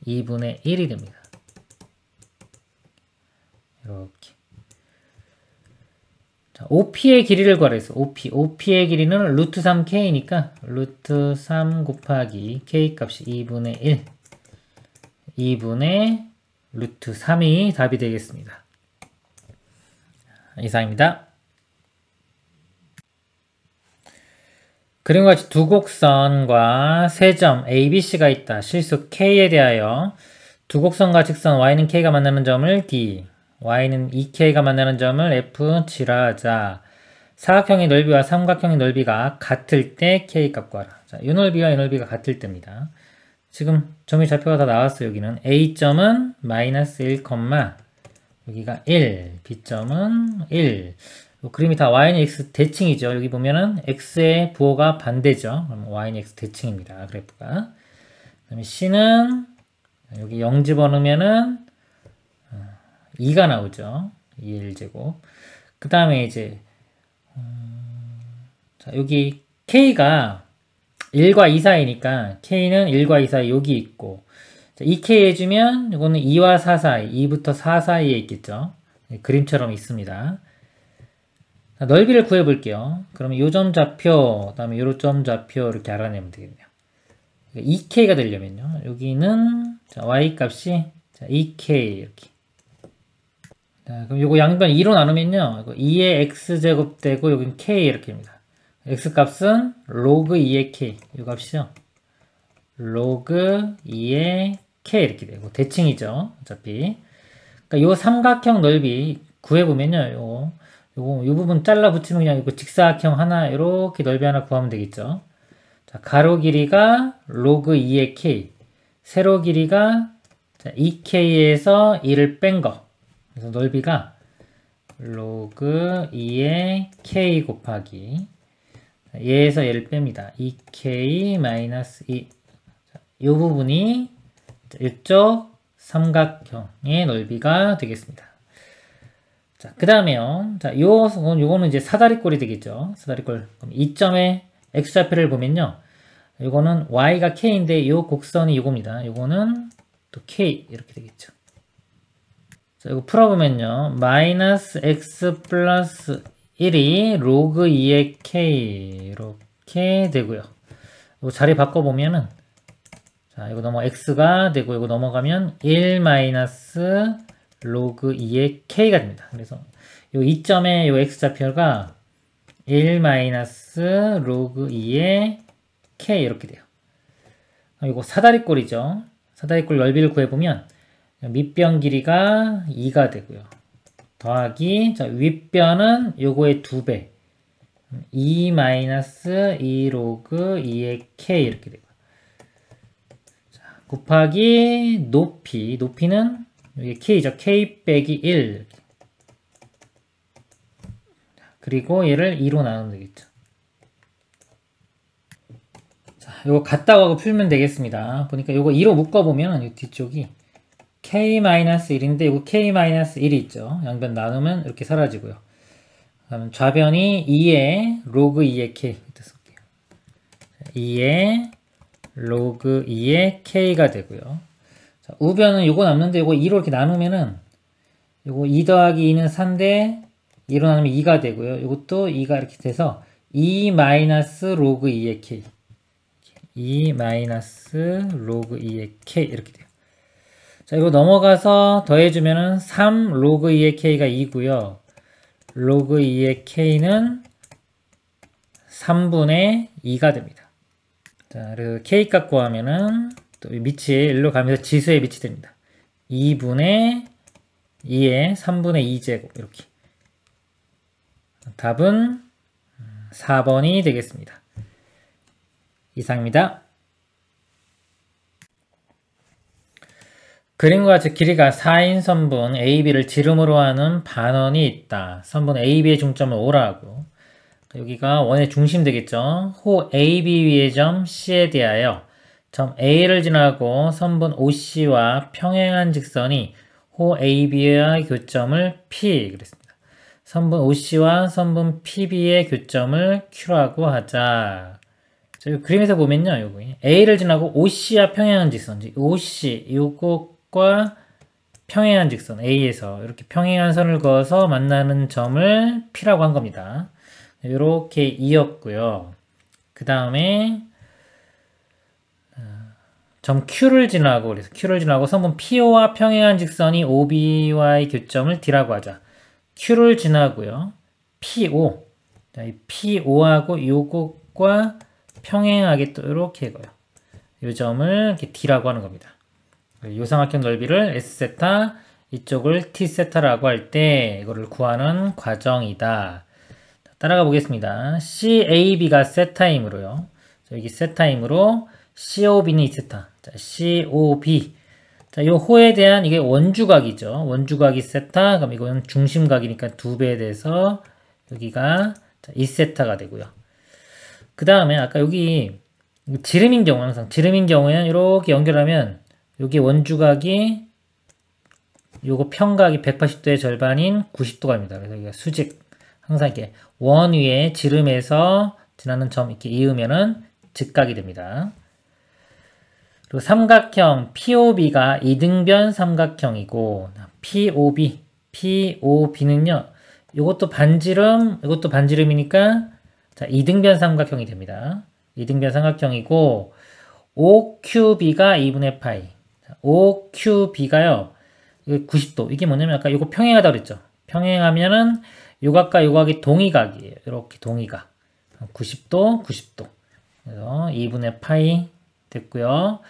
2분의 1이 됩니다. 이렇게. 자, OP의 길이를 구하랬어. OP의 길이는 루트 3k니까 루트 3 곱하기 k 값이 2분의 1 2분의 루트 3이 답이 되겠습니다. 이상입니다. 그림과 같이 두 곡선과 세 점 A, B, C가 있다. 실수 K에 대하여 두 곡선과 직선 Y는 K가 만나는 점을 D, Y는 2K가 만나는 점을 F 칠하자. 사각형의 넓이와 삼각형의 넓이가 같을 때 K 값 구하라. 자, 이 넓이와 이 넓이가 같을 때입니다. 지금 점의 좌표가 다 나왔어요. 여기는 A점은 마이너스 1, 여기가 1, B점은 1. 그림이 다 Y는 X 대칭이죠. 여기 보면은 X의 부호가 반대죠. 그럼 Y는 X 대칭입니다. 그래프가. 그 다음에 C는 여기 0 집어넣으면은 2가 나오죠. 2L제곱. 그 다음에 이제 자, 여기 K가 1과 2 사이니까 K는 1과 2 사이 여기 있고 자, 2K 해주면 이거는 2와 4 사이, 2부터 4 사이에 있겠죠. 그림처럼 있습니다. 자, 넓이를 구해볼게요. 그러면 요 점 좌표, 그 다음에 요 점 좌표 이렇게 알아내면 되겠네요. 2K가 되려면요. 여기는 자, Y 값이 자, 2K 이렇게. 자, 그럼 요거 양변 2로 나누면요. 2의 X제곱 되고 여기는 K 이렇게 됩니다. X 값은 로그 2의 K. 요 값이죠. 로그 2의 K 이렇게 되고 대칭이죠. 어차피. 그러니까 요 삼각형 넓이 구해보면요. 요 부분 잘라 붙이면 그냥 이거 직사각형 하나 이렇게 넓이 하나 구하면 되겠죠. 자, 가로 길이가 로그 2의 K. 세로 길이가 자, 2K에서 2를 뺀 거. 그래서 넓이가 로그 2의 K 곱하기 얘에서 얘를 뺍니다. 2K 마이너스 2. 이 부분이 이쪽 삼각형의 넓이가 되겠습니다. 자, 그 다음에요. 자, 요거는 이제 사다리꼴이 되겠죠. 사다리꼴. 그럼 이점의 x좌표를 보면요. 요거는 y가 k인데 요 곡선이 요겁니다. 요거는 또 K 이렇게 되겠죠. 자, 이거 풀어보면요. 마이너스 X 플러스 1이 로그 2의 K 이렇게 되고요. 이거 자리 바꿔보면은 자, 이거 X가 되고 이거 넘어가면 1 마이너스 로그 2의 K가 됩니다. 그래서 요 이점의 요 X좌표가 1 마이너스 로그 2의 K 이렇게 돼요. 이거 사다리꼴이죠. 사다리꼴 넓이를 구해보면 밑변 길이가 2가 되고요. 더하기 자, 윗변은 요거의 2배 2 마이너스 2 로그 2의 K 이렇게 되고 자, 곱하기 높이는 여기 K죠. K 빼기 1 그리고 얘를 2로 나누면 되겠죠. 자, 요거 같다고 하고 풀면 되겠습니다. 보니까 요거 2로 묶어보면 이 뒤쪽이 K-1인데 요거 K-1이 있죠. 양변 나누면 이렇게 사라지고요. 그러면 좌변이 2의 로그 2의 K 이렇게 쓸게요. 2의 로그 2의 K가 되고요. 자, 우변은 요거 남는데 요거 2로 이렇게 나누면은 요거 2 더하기 2는 4인데 2로 나누면 2가 되고요. 요것도 2가 이렇게 돼서 2 마이너스 로그 2의 K 2 마이너스 로그 2의 K 이렇게 돼요. 자, 이거 넘어가서 더해주면은 3 로그 2의 K가 2고요. 로그 2의 K는 3분의 2가 됩니다. 자, 그리고 K 값 구하면은 또 밑이 일로 가면서 지수의 밑이 됩니다. 2분의 2의 3분의 2제곱 이렇게. 답은 4번이 되겠습니다. 이상입니다. 그림과 같이 길이가 4인 선분 AB를 지름으로 하는 반원이 있다. 선분 AB의 중점을 O라고. 여기가 원의 중심 되겠죠. 호 AB 위의 점 C에 대하여 점 A를 지나고 선분 OC와 평행한 직선이 호 AB의 교점을 P 그랬습니다. 선분 OC와 선분 PB의 교점을 Q라고 하자. 자, 이 그림에서 보면요. 여기 A를 지나고 OC와 평행한 직선, OC 요것과 평행한 직선 A에서 이렇게 평행한 선을 그어서 만나는 점을 P라고 한 겁니다. 이렇게 이었고요. 그 다음에 점 Q를 지나고 그래서 Q를 지나고 선분 PO와 평행한 직선이 OB와의 교점을 D라고 하자. Q를 지나고요. PO. 자, 이 PO하고 요것과 평행하게 또 이렇게 해고요. 이 점을 이렇게 D라고 하는 겁니다. 요삼각형 넓이를 S세타, 이쪽을 T세타라고 할 때 이거를 구하는 과정이다. 따라가 보겠습니다. CAB가 세타이므로요. 여기 세타이므로 COB는 2세타. 자, COB. 자, 요 호에 대한 이게 원주각이죠. 원주각이 세타. 그럼 이거는 중심각이니까 2배에 대해서 여기가 2세타가 되고요. 그 다음에 아까 여기 지름인 경우 항상 지름인 경우에는 이렇게 연결하면 여기 원주각이 요거 평각이 180도의 절반인 90도가입니다. 그래서 여기가 수직 항상 이렇게 원 위에 지름에서 지나는 점 이렇게 이으면은 직각이 됩니다. 그리고 삼각형 POB가 이등변 삼각형이고 POB는요. 이것도 반지름, 이것도 반지름이니까 자, 이등변 삼각형이 됩니다. 이등변 삼각형이고 OQB가 2분의 파이. OQB가요. 90도. 이게 뭐냐면 아까 이거 평행하다 그랬죠. 평행하면은 요각과 요각이 동의각이에요. 이렇게 동의각. 90도, 90도. 그래서 2분의 파이 됐고요.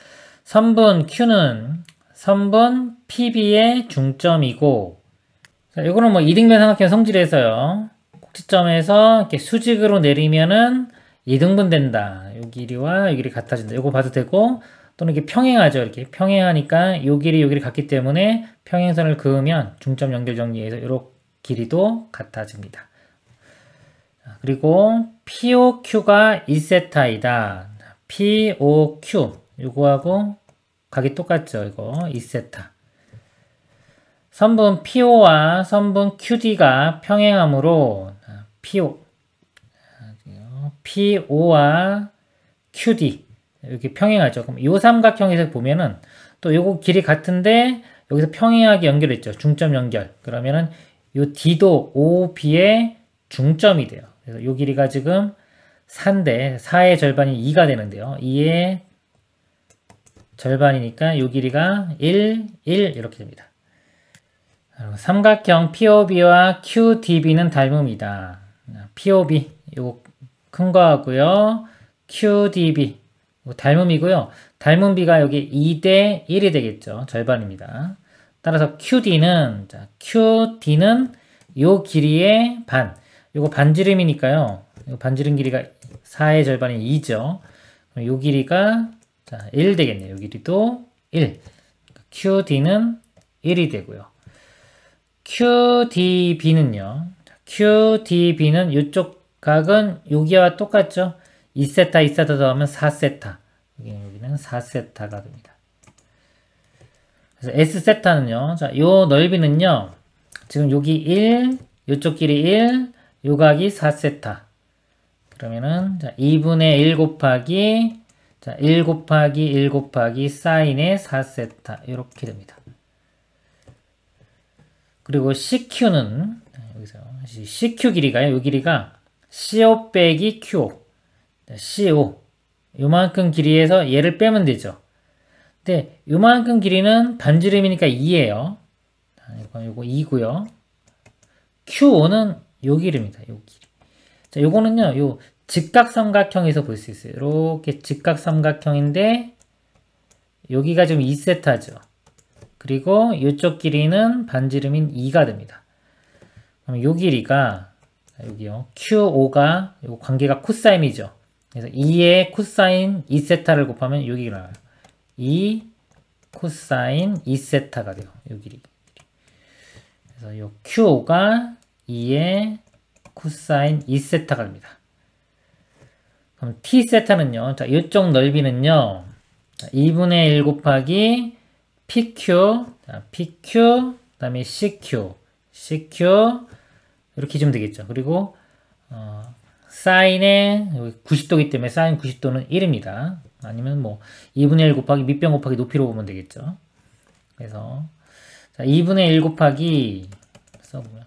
선분 Q는 선분 PB의 중점이고 자, 이거는 뭐 이등변 삼각형 성질에서요. 꼭지점에서 이렇게 수직으로 내리면은 이등분 된다. 요 길이와 요 길이 같아진다. 요거 봐도 되고 또는 이렇게 평행하죠. 이렇게 평행하니까 요 길이 같기 때문에 평행선을 그으면 중점 연결 정리해서 요렇게 길이도 같아집니다. 그리고 POQ가 2세타이다. POQ 요거하고 각이 똑같죠. 이거 2세타. 선분 PO와 선분 QD가 평행하므로 PO와 QD 이렇게 평행하죠. 그럼 이 삼각형에서 보면은 또 요거 길이 같은데 여기서 평행하게 연결했죠. 중점 연결. 그러면은 요 D도 OB의 중점이 돼요. 그래서 요 길이가 지금 4인데 4의 절반이 2가 되는데요. 2의 절반이니까 요 길이가 1, 1 이렇게 됩니다. 삼각형 POB와 QDB는 닮음이다. POB 요거 큰 거 하고요. QDB 요거 닮음이고요. 닮은 비가 여기 2대 1이 되겠죠. 절반입니다. 따라서 QD는 요 길이의 반. 요거 반지름이니까요. 요 반지름 길이가 4의 절반이 2죠. 그럼 요 길이가 1 되겠네요. 요 길이도 1. QD는 1이 되고요. QDB는요. QDB는 이쪽 각은 여기와 똑같죠. 2세타, 2세타 더하면 4세타. 여기는 4세타가 됩니다. 그래서 S세타는요. 자, 요 넓이는요. 지금 여기 1, 요쪽 길이 1, 요 각이 4세타. 그러면은 2분의 1 곱하기 1 곱하기 1 곱하기 사인의 4세타 이렇게 됩니다. 그리고 CQ는 여기서 CQ 길이가요. 이 길이가 CO 빼기 QO CO 요만큼 길이에서 얘를 빼면 되죠. 근데 요만큼 길이는 반지름이니까 2예요. 요거 2고요. QO는 요 길입니다. 요 길이. 자, 요거는요. 요 직각삼각형에서 볼 수 있어요. 이렇게 직각삼각형인데 여기가 지금 2세타죠. 그리고 이쪽 길이는 반지름인 2가 됩니다. 그럼 요 길이가 여기요. QO가 요 관계가 코사인이죠. 그래서 2의 코사인 2세타를 곱하면 요 길이가 나와요. 2 코사인 2세타가 돼요. 요 길이. 그래서 요 QO가 2의 코사인 2세타가 됩니다. 그럼 T세타는요. 자, 이쪽 넓이는요. 2분의 1 곱하기 PQ, 자, PQ, 그 다음에 CQ, CQ, 이렇게 주면 되겠죠. 그리고, 사인의, 여기 90도기 때문에 사인 90도는 1입니다. 아니면 뭐, 2분의 1 곱하기 밑변 곱하기 높이로 보면 되겠죠. 그래서, 자, 2분의 1 곱하기, 써보면,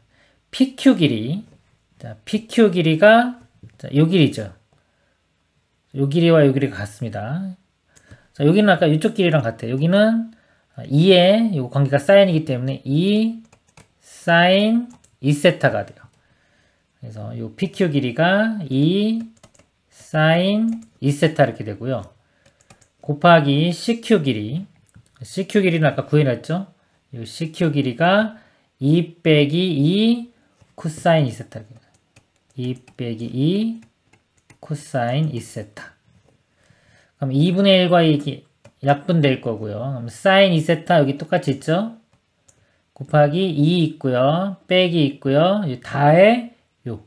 PQ 길이, 자, PQ 길이가, 자, 요 길이죠. 요 길이와 요 길이가 같습니다. 자, 여기는 아까 이쪽 길이랑 같아요. 여기는 2의 요 관계가 사인이기 때문에 2 사인 2세타가 돼요. 그래서 요 PQ 길이가 2 사인 2세타 이렇게 되고요. 곱하기 CQ 길이. CQ 길이는 아까 구해놨죠? 요 CQ 길이가 2 빼기 2 코사인 2세타 이렇게 돼요. 2 빼기 2 코사인 2세타. 그럼 2분의 1과 이게 약분될 거고요. 그럼 사인 2세타 여기 똑같이 있죠? 곱하기 2 있고요. 빼기 있고요. 다에 요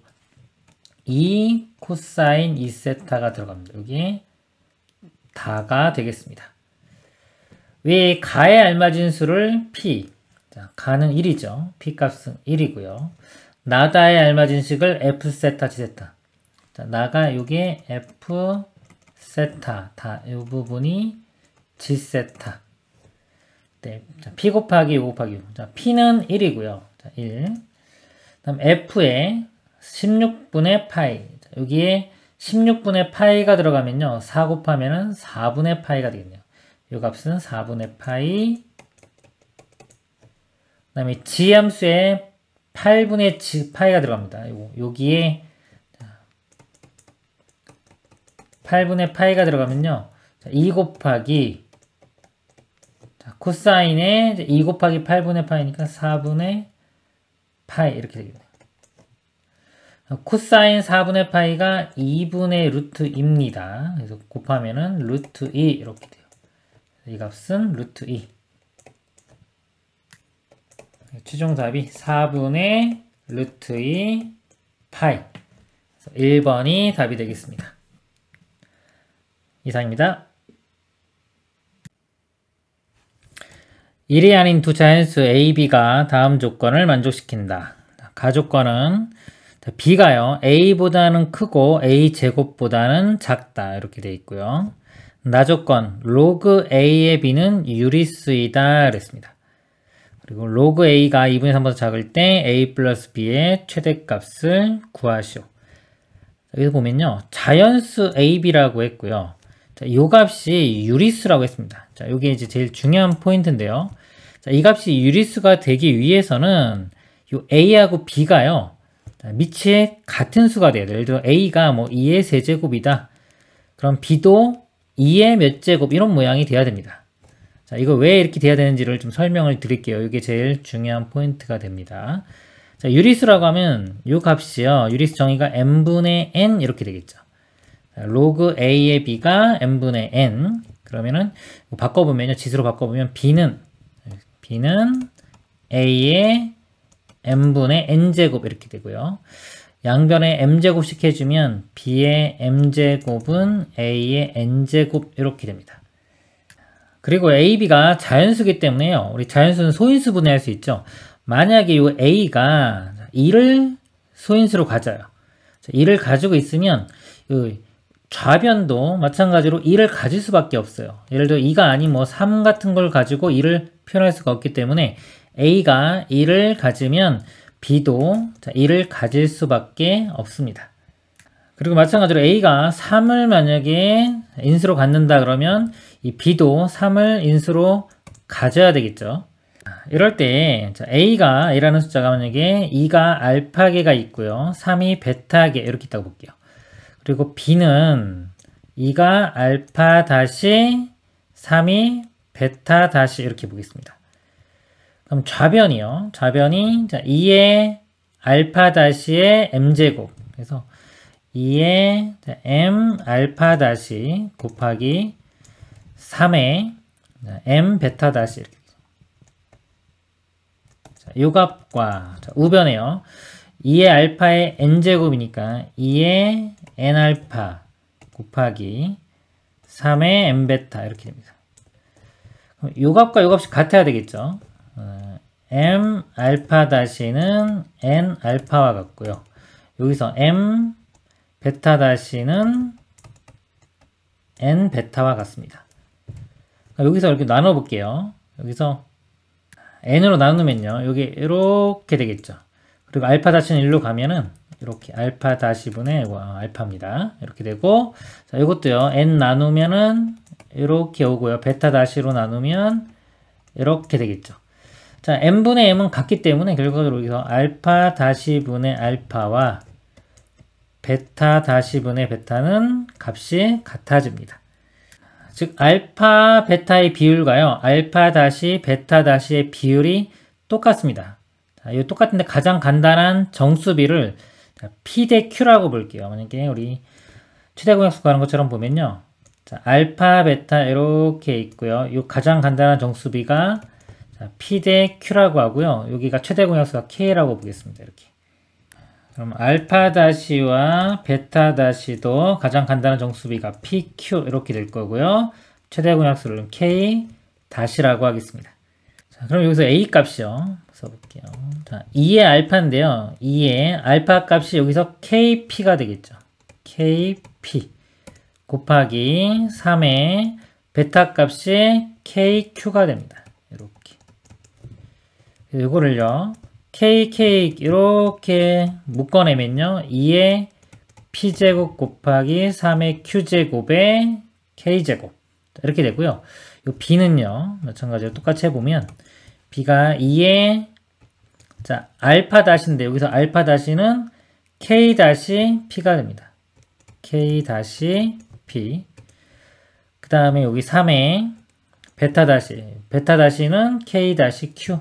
2 코사인 2세타가 들어갑니다. 여기 다가 되겠습니다. 왜 가에 알맞은 수를 P. 자, 가는 1이죠. P 값은 1이고요. 나다에 알맞은 식을 F세타, G세타. 자, 나가 요게 F 세타, 이 부분이 G세타. 네, 자, P 곱하기 5 곱하기 6. 자, P는 1이고요. 자, 1. 다음 F에 16분의 파이. 자, 여기에 16분의 파이가 들어가면요. 4 곱하면은 4분의 파이가 되겠네요. 요 값은 4분의 파이. 그 다음에 G함수에 8분의 파이가 들어갑니다. 여기에 8분의 파이가 들어가면요. 자, 2 곱하기 자, 코사인에 2 곱하기 8분의 파이니까 4분의 파이 이렇게 되겠네요. 코사인 4분의 파이가 2분의 루트입니다. 그래서 곱하면은 루트 2 이렇게 돼요. 이 값은 루트 2. 최종 답이 4분의 루트 2 파이. 1번이 답이 되겠습니다. 이상입니다. 1이 아닌 두 자연수 A, B가 다음 조건을 만족시킨다. 가조건은 B가요. A보다는 크고 A 제곱보다는 작다. 이렇게 되어 있고요. 나조건 로그 A의 B는 유리수이다 그랬습니다. 그리고 로그 A가 2분의 3보다 작을 때 A 플러스 B의 최대값을 구하시오. 여기서 보면요. 자연수 AB라고 했고요. 자, 이 값이 유리수라고 했습니다. 자, 이게 이제 제일 중요한 포인트인데요. 자, 이 값이 유리수가 되기 위해서는 이 A하고 B가요. 자, 밑이 같은 수가 돼야 돼요. 예를 들어 A가 뭐 2의 세제곱이다. 그럼 B도 2의 몇 제곱 이런 모양이 돼야 됩니다. 자, 이거 왜 이렇게 돼야 되는지를 좀 설명을 드릴게요. 이게 제일 중요한 포인트가 됩니다. 자, 유리수라고 하면 이 값이요. 유리수 정의가 n분의 n 이렇게 되겠죠. 자, 로그 a의 b가 n분의 n. 그러면은 바꿔보면요. 지수로 바꿔보면 b는 a의 n분의 n제곱 이렇게 되고요. 양변에 m제곱씩 해주면 b의 m제곱은 a의 n제곱 이렇게 됩니다. 그리고 AB가 자연수기 때문에요. 우리 자연수는 소인수 분해할 수 있죠. 만약에 이 A가 2를 소인수로 가져요. 2를 가지고 있으면 좌변도 마찬가지로 2를 가질 수밖에 없어요. 예를 들어 2가 아닌 뭐 3 같은 걸 가지고 2를 표현할 수가 없기 때문에 A가 2를 가지면 B도 2를 가질 수밖에 없습니다. 그리고 마찬가지로 A가 3을 만약에 인수로 갖는다 그러면 이 B도 3을 인수로 가져야 되겠죠. 이럴 때 A가 A라는 숫자가 만약에 2가 알파계가 있고요. 3이 베타계 이렇게 있다고 볼게요. 그리고 B는 2가 알파 다시 3이 베타 다시 이렇게 보겠습니다. 그럼 좌변이요. 좌변이 2의 알파 다시의 m제곱. 그래서 2의 m 알파 다시 곱하기 3의 m 베타 다시 이렇게. 자, 요 값과 우변에요. 2의 알파의 n제곱이니까 2의 n 알파 곱하기 3의 m 베타 이렇게 됩니다. 그럼 요 값과 요 값이 같아야 되겠죠. m 알파 다시는 n 알파와 같고요. 여기서 m 베타 다시는 n 베타와 같습니다. 여기서 이렇게 나눠 볼게요. 여기서 n으로 나누면요. 여기 이렇게 되겠죠. 그리고 알파 다시는 1로 가면은 이렇게 알파 다시 분의 알파입니다. 이렇게 되고, 자, 이것도요. n 나누면은 이렇게 오고요. 베타 다시로 나누면 이렇게 되겠죠. 자, n분의 m은 같기 때문에 결과적으로 여기서 알파 다시 분의 알파와 베타 다시 분의 베타는 값이 같아집니다. 즉 알파 베타의 비율과요. 알파 다시 베타 다시의 비율이 똑같습니다. 자, 이 똑같은데 가장 간단한 정수비를 P 대 Q라고 볼게요. 만약에 우리 최대공약수 구하는 것처럼 보면요. 자, 알파 베타 이렇게 있고요. 이 가장 간단한 정수비가 P 대 Q라고 하고요. 여기가 최대공약수가 K라고 보겠습니다. 이렇게. 그럼 알파 다시와 베타 다시도 가장 간단한 정수비가 PQ 이렇게 될 거고요. 최대 공약수를 K 다시라고 하겠습니다. 자, 그럼 여기서 A 값이요. 써볼게요. 자, 2의 알파인데요. 2의 알파 값이 여기서 KP가 되겠죠. KP 곱하기 3의 베타 값이 KQ가 됩니다. 이렇게. 이거를요. KK 이렇게 묶어내면요. 2의 P제곱 곱하기 3의 Q제곱의 K제곱 이렇게 되고요. 이 B는요. 마찬가지로 똑같이 해보면 B가 2의 자 알파 다시인데 여기서 알파 다시는 K 다시 P가 됩니다. K 다시 P 그 다음에 여기 3의 베타 다시는 K 다시 Q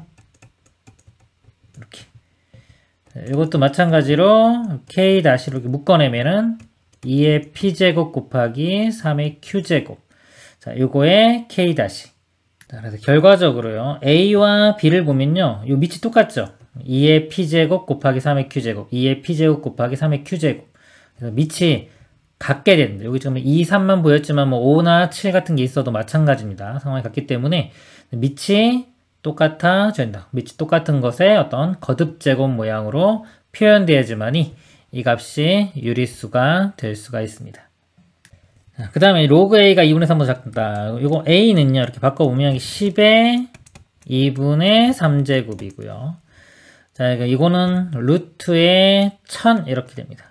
이렇게. 이것도 마찬가지로 K 다시로 이렇게 묶어내면은 2의 P제곱 곱하기 3의 Q제곱. 자, 요거의 K 다시. 자, 그래서 결과적으로요. A와 B를 보면요. 요 밑이 똑같죠? 2의 P제곱 곱하기 3의 Q제곱. 2의 P제곱 곱하기 3의 Q제곱. 그래서 밑이 같게 되는데, 여기 지금 2, 3만 보였지만 뭐 5나 7 같은 게 있어도 마찬가지입니다. 상황이 같기 때문에 밑이 똑같아진다. 밑이 똑같은 것에 어떤 거듭제곱 모양으로 표현되어야지만이 이 값이 유리수가 될 수가 있습니다. 그 다음에 로그 A가 2분의 3보다 작다. 이거 A는요, 이렇게 바꿔보면 10의 2분의 3제곱이고요. 자, 이거는 루트의 1000 이렇게 됩니다.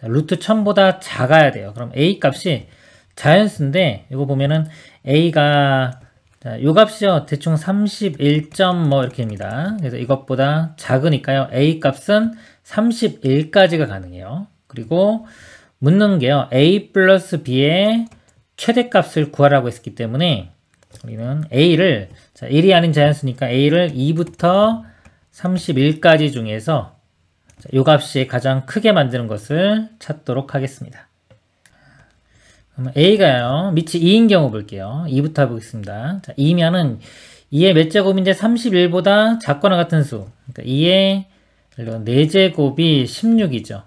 루트 1000보다 작아야 돼요. 그럼 A 값이 자연수인데, 이거 보면은 A가, 자, 요 값이요, 대충 31점 뭐 이렇게 됩니다. 그래서 이것보다 작으니까요, A 값은 31까지가 가능해요. 그리고 묻는 게요, A 플러스 B의 최대값을 구하라고 했기 때문에 우리는 A를, 자, 1이 아닌 자연수니까 A를 2부터 31까지 중에서 이 값이 가장 크게 만드는 것을 찾도록 하겠습니다. 그럼 A가요, 밑이 2인 경우 볼게요. 2부터 해보겠습니다. 자, 2면은 2의 몇 제곱인데 31보다 작거나 같은 수. 그러니까 2의 4제곱이 16이죠.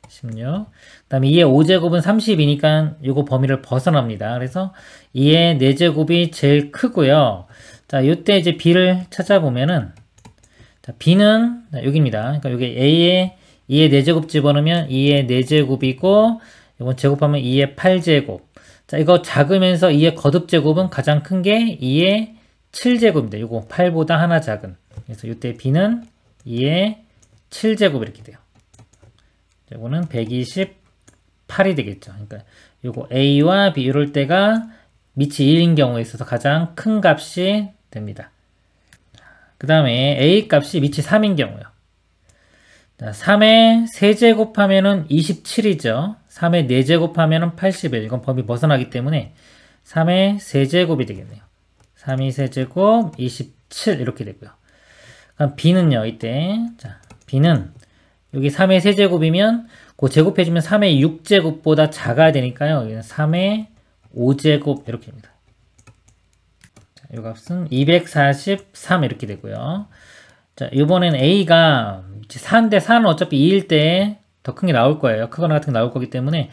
16. 그 다음에 2의 5제곱은 30이니까 이거 범위를 벗어납니다. 그래서 2의 4제곱이 제일 크고요. 자, 요때 이제 B를 찾아보면은, 자, B는 여기입니다. 그러니까 여기 A에 2의 4제곱 집어넣으면 2의 4제곱이고, 이건 제곱하면 2의 8제곱. 자, 이거 작으면서 2의 거듭제곱은 가장 큰 게 2의 7제곱입니다. 이거 8보다 하나 작은. 그래서 이때 B는 2의 7제곱 이렇게 돼요. 이거는 128이 되겠죠. 그러니까 요거 A와 B 이럴 때가 밑이 1인 경우에 있어서 가장 큰 값이 됩니다. 그 다음에 A 값이 밑이 3인 경우요. 3의 세제곱하면은 27이죠. 3의 4제곱하면은 81. 이건 범위 벗어나기 때문에 3의 세제곱이 되겠네요. 3의 세제곱 27 이렇게 되고요. 그럼 B는요, 이때. 자, B는 여기 3의 세제곱이면 그 제곱해주면 3의 6제곱보다 작아야 되니까요. 여기는 3의 5제곱 이렇게 됩니다. 자, 이 값은 243 이렇게 되고요. 자, 이번엔 A가 4인데 4는 어차피 2일 때 더 큰 게 나올 거예요. 크거나 같은 게 나올 거기 때문에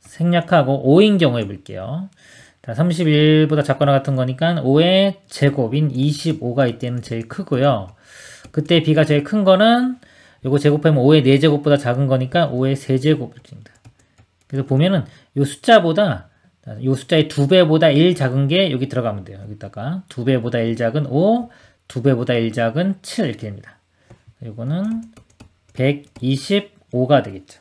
생략하고 5인 경우에 볼게요. 자, 31보다 작거나 같은 거니까 5의 제곱인 25가 이때는 제일 크고요. 그때 B가 제일 큰 거는 요거 제곱하면 5의 4제곱보다 작은 거니까 5의 세제곱 이렇게 됩니다. 그래서 보면은 요 숫자보다, 요 숫자의 2배보다 1 작은 게 여기 들어가면 돼요. 여기다가 2배보다 1 작은 5, 2배보다 1 작은 7 이렇게 됩니다. 요거는 125가 되겠죠.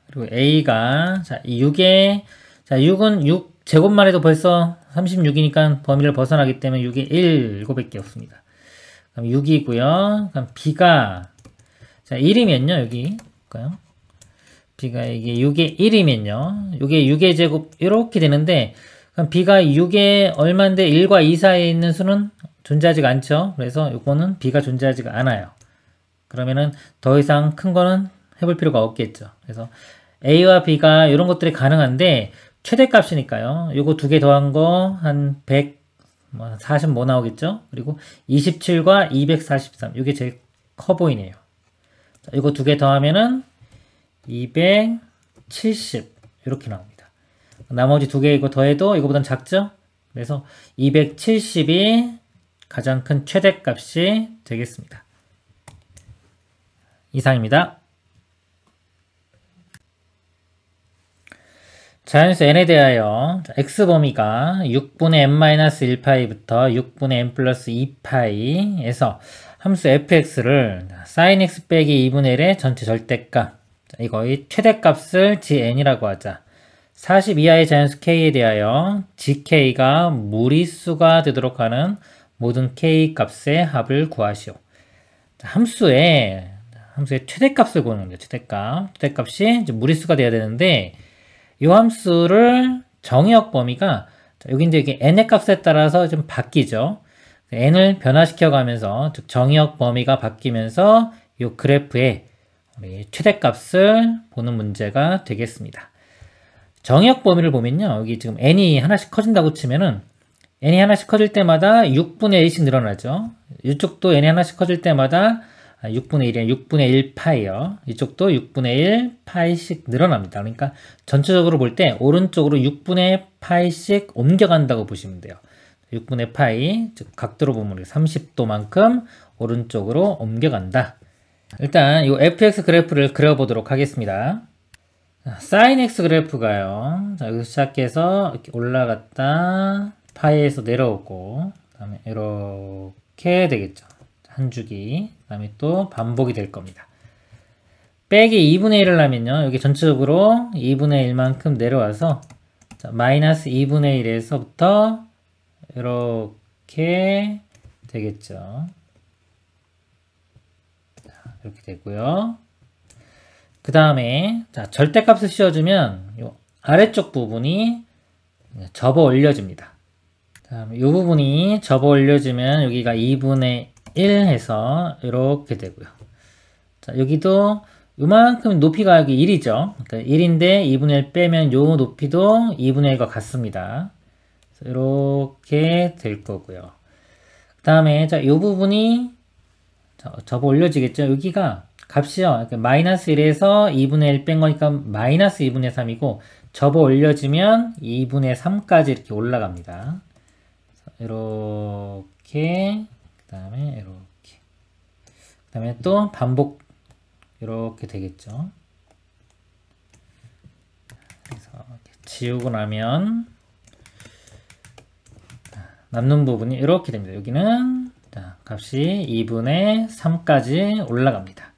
그리고 A가, 자, 6은 6 제곱만 해도 벌써 36이니까 범위를 벗어나기 때문에 6에 1, 7개 없습니다. 그럼 6이고요. 그럼 B가, 자, 1이면요, 여기 볼까요? B가 이게 6의 1이면요, 이게 6의 제곱 이렇게 되는데, 그럼 B가 6의 얼마인데 1과 2 사이에 있는 수는 존재하지가 않죠. 그래서 이거는 B가 존재하지가 않아요. 그러면은 더 이상 큰 거는 해볼 필요가 없겠죠. 그래서 A와 B가 이런 것들이 가능한데 최대값이니까요. 요거 두 개 더한 거 한 140 뭐 나오겠죠. 그리고 27과 243 이게 제일 커 보이네요. 자, 이거 두 개 더하면은 270 이렇게 나옵니다. 나머지 두 개 이거 더해도 이거보단 작죠. 그래서 270이 가장 큰 최대값이 되겠습니다. 이상입니다. 자연수 n에 대하여 x범위가 6분의 n-1파이부터 6분의 n 플러스 2파이에서 함수 fx를 sin x 빼기 2분의 1의 전체 절대값, 이거의 최대값을 gn이라고 하자. 40 이하의 자연수 k에 대하여 gk가 무리수가 되도록 하는 모든 k 값의 합을 구하시오. 함수의 최대값을 구하는 거예요. 최대값이 이제 무리수가 돼야 되는데, 이 함수를 정의역 범위가, 여기 이제 이게 n의 값에 따라서 좀 바뀌죠. n을 변화시켜 가면서, 즉 정의역 범위가 바뀌면서 이 그래프에 우리 최대값을 보는 문제가 되겠습니다. 정의역 범위를 보면요, 여기 지금 n이 하나씩 커진다고 치면은 n이 하나씩 커질 때마다 6분의 1씩 늘어나죠. 이쪽도 n이 하나씩 커질 때마다 6분의 1이 6분의 1 파이요. 이쪽도 6분의 1 파이씩 늘어납니다. 그러니까 전체적으로 볼 때 오른쪽으로 6분의 파이씩 옮겨간다고 보시면 돼요. 6분의 파이, 즉 각도로 보면 30도만큼 오른쪽으로 옮겨간다. 일단 이 fx 그래프를 그려보도록 하겠습니다. sin x 그래프가요. 자, 여기서 시작해서 이렇게 올라갔다 파이에서 내려오고, 그 다음에 이렇게 되겠죠. 한 주기. 그 다음에 또 반복이 될 겁니다. 빼기 2분의 1을 하면요. 여기 전체적으로 2분의 1만큼 내려와서, 자, 마이너스 2분의 1에서부터 이렇게 되겠죠. 자, 이렇게 되고요. 그 다음에 자, 절대값을 씌워주면 요 아래쪽 부분이 접어 올려집니다. 다음에 이 부분이 접어 올려지면 여기가 2분의 1 해서 이렇게 되고요. 자, 여기도 요만큼 높이가 여기 1이죠. 그러니까 1인데 2분의 1 빼면 요 높이도 2분의 1과 같습니다. 이렇게 될 거고요. 그 다음에 자, 요 부분이 접어 올려지겠죠. 여기가 값이요. 마이너스 1에서 2분의 1 뺀 거니까 마이너스 2분의 3이고 접어 올려지면 2분의 3까지 이렇게 올라갑니다. 이렇게 그 다음에 이렇게 그 다음에 또 반복 이렇게 되겠죠. 그래서 이렇게 지우고 나면 남는 부분이 이렇게 됩니다. 여기는 자, 값이 2분의 3까지 올라갑니다.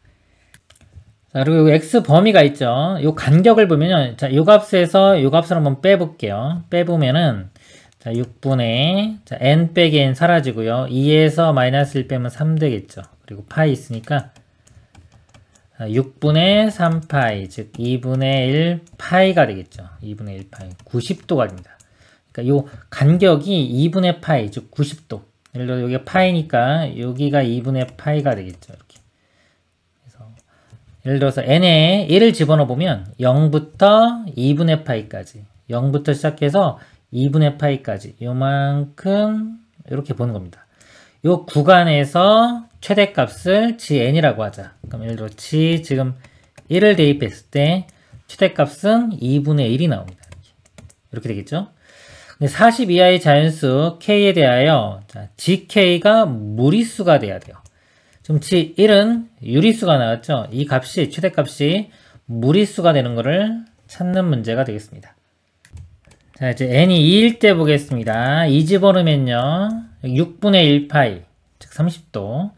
자, 그리고 x 범위가 있죠. 요 간격을 보면요. 자, 요 값에서 요 값을 한번 빼볼게요. 빼보면은 자, 6분의 자, n 빼기 n 사라지고요. 2에서 마이너스 1 빼면 3 되겠죠. 그리고 파이 있으니까 6분의 3파이, 즉 2분의 1 파이가 되겠죠. 2분의 1 파이, 90도가 됩니다. 그러니까 요 간격이 2분의 파이, 즉 90도. 예를 들어 여기가 파이니까 여기가 2분의 파이가 되겠죠. 이렇게. 그래서 예를 들어서 n에 1을 집어넣어 보면 0부터 2분의 파이까지, 0부터 시작해서 2분의 파이까지 요만큼 이렇게 보는 겁니다. 요 구간에서 최대값을 GN이라고 하자. 그럼 예를 들어 G 지금 1을 대입했을 때 최대값은 2분의 1이 나옵니다. 이렇게 되겠죠? 근데 40 이하의 자연수 K에 대하여 자, GK가 무리수가 돼야 돼요. 지금 G1은 유리수가 나왔죠? 이 값이, 최대값이 무리수가 되는 것을 찾는 문제가 되겠습니다. 자, 이제 n이 2일 때 보겠습니다. 2 집어넣으면요. 6분의 1파이, 즉 30도.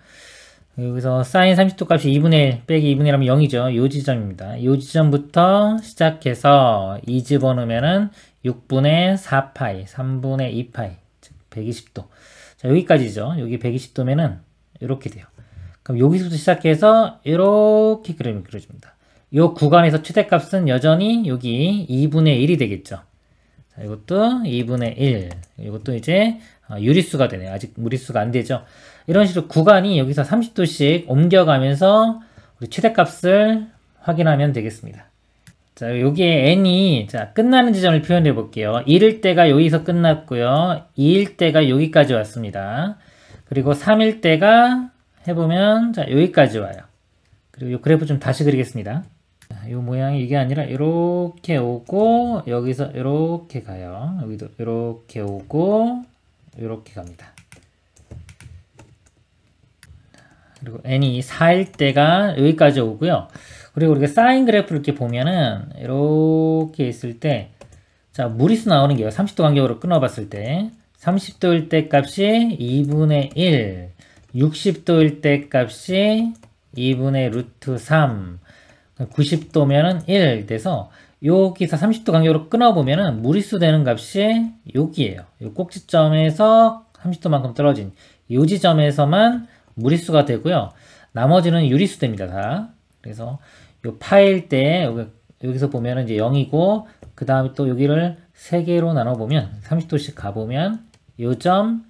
여기서 sin 30도 값이 2분의 1 빼기 2분의 1 하면 0이죠. 요 지점입니다. 요 지점부터 시작해서 2 집어넣으면은 6분의 4파이, 3분의 2파이, 즉 120도. 자, 여기까지죠. 여기 120도면은 이렇게 돼요. 그럼 여기서부터 시작해서 이렇게 그림이 그려집니다. 요 구간에서 최대값은 여전히 여기 2분의 1이 되겠죠. 자, 이것도 2분의 1. 이것도 이제 유리수가 되네요. 아직 무리수가 안 되죠. 이런 식으로 구간이 여기서 30도씩 옮겨가면서 우리 최대값을 확인하면 되겠습니다. 자, 여기에 n이 자, 끝나는 지점을 표현해 볼게요. 1일 때가 여기서 끝났고요. 2일 때가 여기까지 왔습니다. 그리고 3일 때가 해보면 자, 여기까지 와요. 그리고 이 그래프 좀 다시 그리겠습니다. 이 모양이 이게 아니라 이렇게 오고 여기서 이렇게 가요. 여기도 이렇게 오고 이렇게 갑니다. 그리고 n이 4일 때가 여기까지 오고요. 그리고 우리가 사인 그래프를 이렇게 보면은 이렇게 있을 때 자, 무리수 나오는 게요. 30도 간격으로 끊어봤을 때 30도일 때 값이 2분의 1, 60도일 때 값이 2분의 루트 3, 90도면은 1 돼서 여기서 30도 간격으로 끊어보면은 무리수 되는 값이 여기에요. 요 꼭지점에서 30도만큼 떨어진 이 지점에서만 무리수가 되고요. 나머지는 유리수 됩니다. 다. 그래서 요 파일 때 여기서 보면은 이제 0이고 그 다음에 또 여기를 3개로 나눠보면 30도씩 가보면 요점,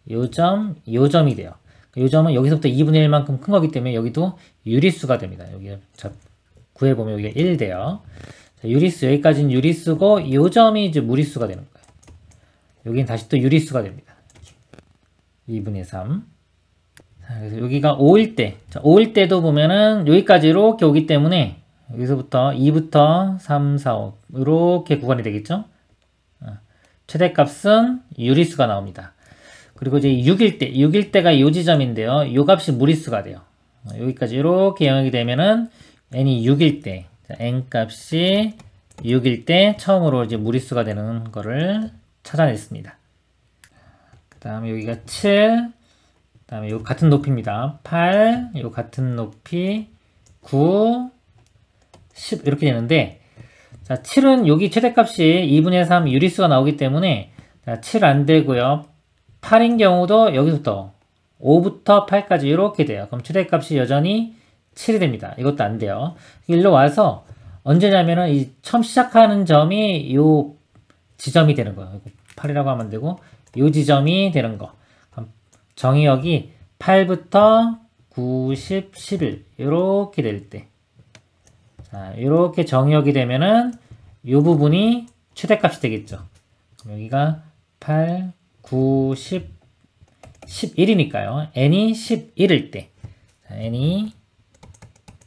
요점, 요점이 돼요. 요점은 여기서부터 2분의 1만큼 큰 거기 때문에 여기도 유리수가 됩니다. 여기 구해보면 여기가 1 돼요. 자, 유리수, 여기까지는 유리수고 요점이 이제 무리수가 되는 거예요. 여기는 다시 또 유리수가 됩니다. 2분의 3. 자, 그래서 여기가 5일 때, 자, 5일 때도 보면은 여기까지 이렇게 오기 때문에 여기서부터 2부터 3, 4, 5 이렇게 구간이 되겠죠. 최대값은 유리수가 나옵니다. 그리고 이제 6일 때가 이 지점인데요. 이 값이 무리수가 돼요. 여기까지 이렇게 영역이 되면은 n이 6일 때, 자, n 값이 6일 때 처음으로 이제 무리수가 되는 거를 찾아냈습니다. 그 다음에 여기가 7, 그 다음에 요 같은 높이입니다. 8, 요 같은 높이 9, 10 이렇게 되는데, 자, 7은 여기 최대값이 2분의 3 유리수가 나오기 때문에, 자, 7 안 되고요. 8인 경우도 여기서부터 5부터 8까지 이렇게 돼요. 그럼 최대값이 여전히 7이 됩니다. 이것도 안 돼요. 일로 와서 언제냐면은 이 처음 시작하는 점이 요 지점이 되는 거예요. 8이라고 하면 되고, 요 지점이 되는 거. 그럼 정의역이 8부터 9, 10, 11 이렇게 될 때, 자, 이렇게 정의역이 되면은 요 부분이 최대값이 되겠죠. 그럼 여기가 8, 9, 10, 11이니까요. n이 11일 때, 자, n이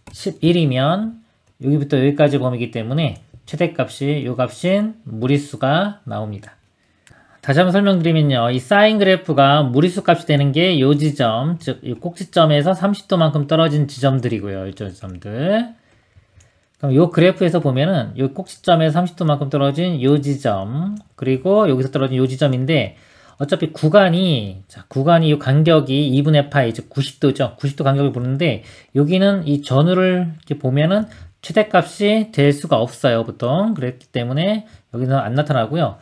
11이면 여기부터 여기까지 범위이기 때문에 최대값이 요 값인 무리수가 나옵니다. 다시 한번 설명드리면요. 이 사인 그래프가 무리수 값이 되는 게 요 지점, 즉 이 꼭지점에서 30도만큼 떨어진 지점들이고요. 이 지점들. 그럼 요 그래프에서 보면은 요 꼭지점에서 30도만큼 떨어진 요 지점, 그리고 여기서 떨어진 요 지점인데, 어차피 구간이 요 간격이 2분의 파이, 즉 90도죠. 90도 간격을 보는데, 여기는 이 전후를 이렇게 보면은 최대값이 될 수가 없어요, 보통. 그랬기 때문에 여기는 안 나타나고요.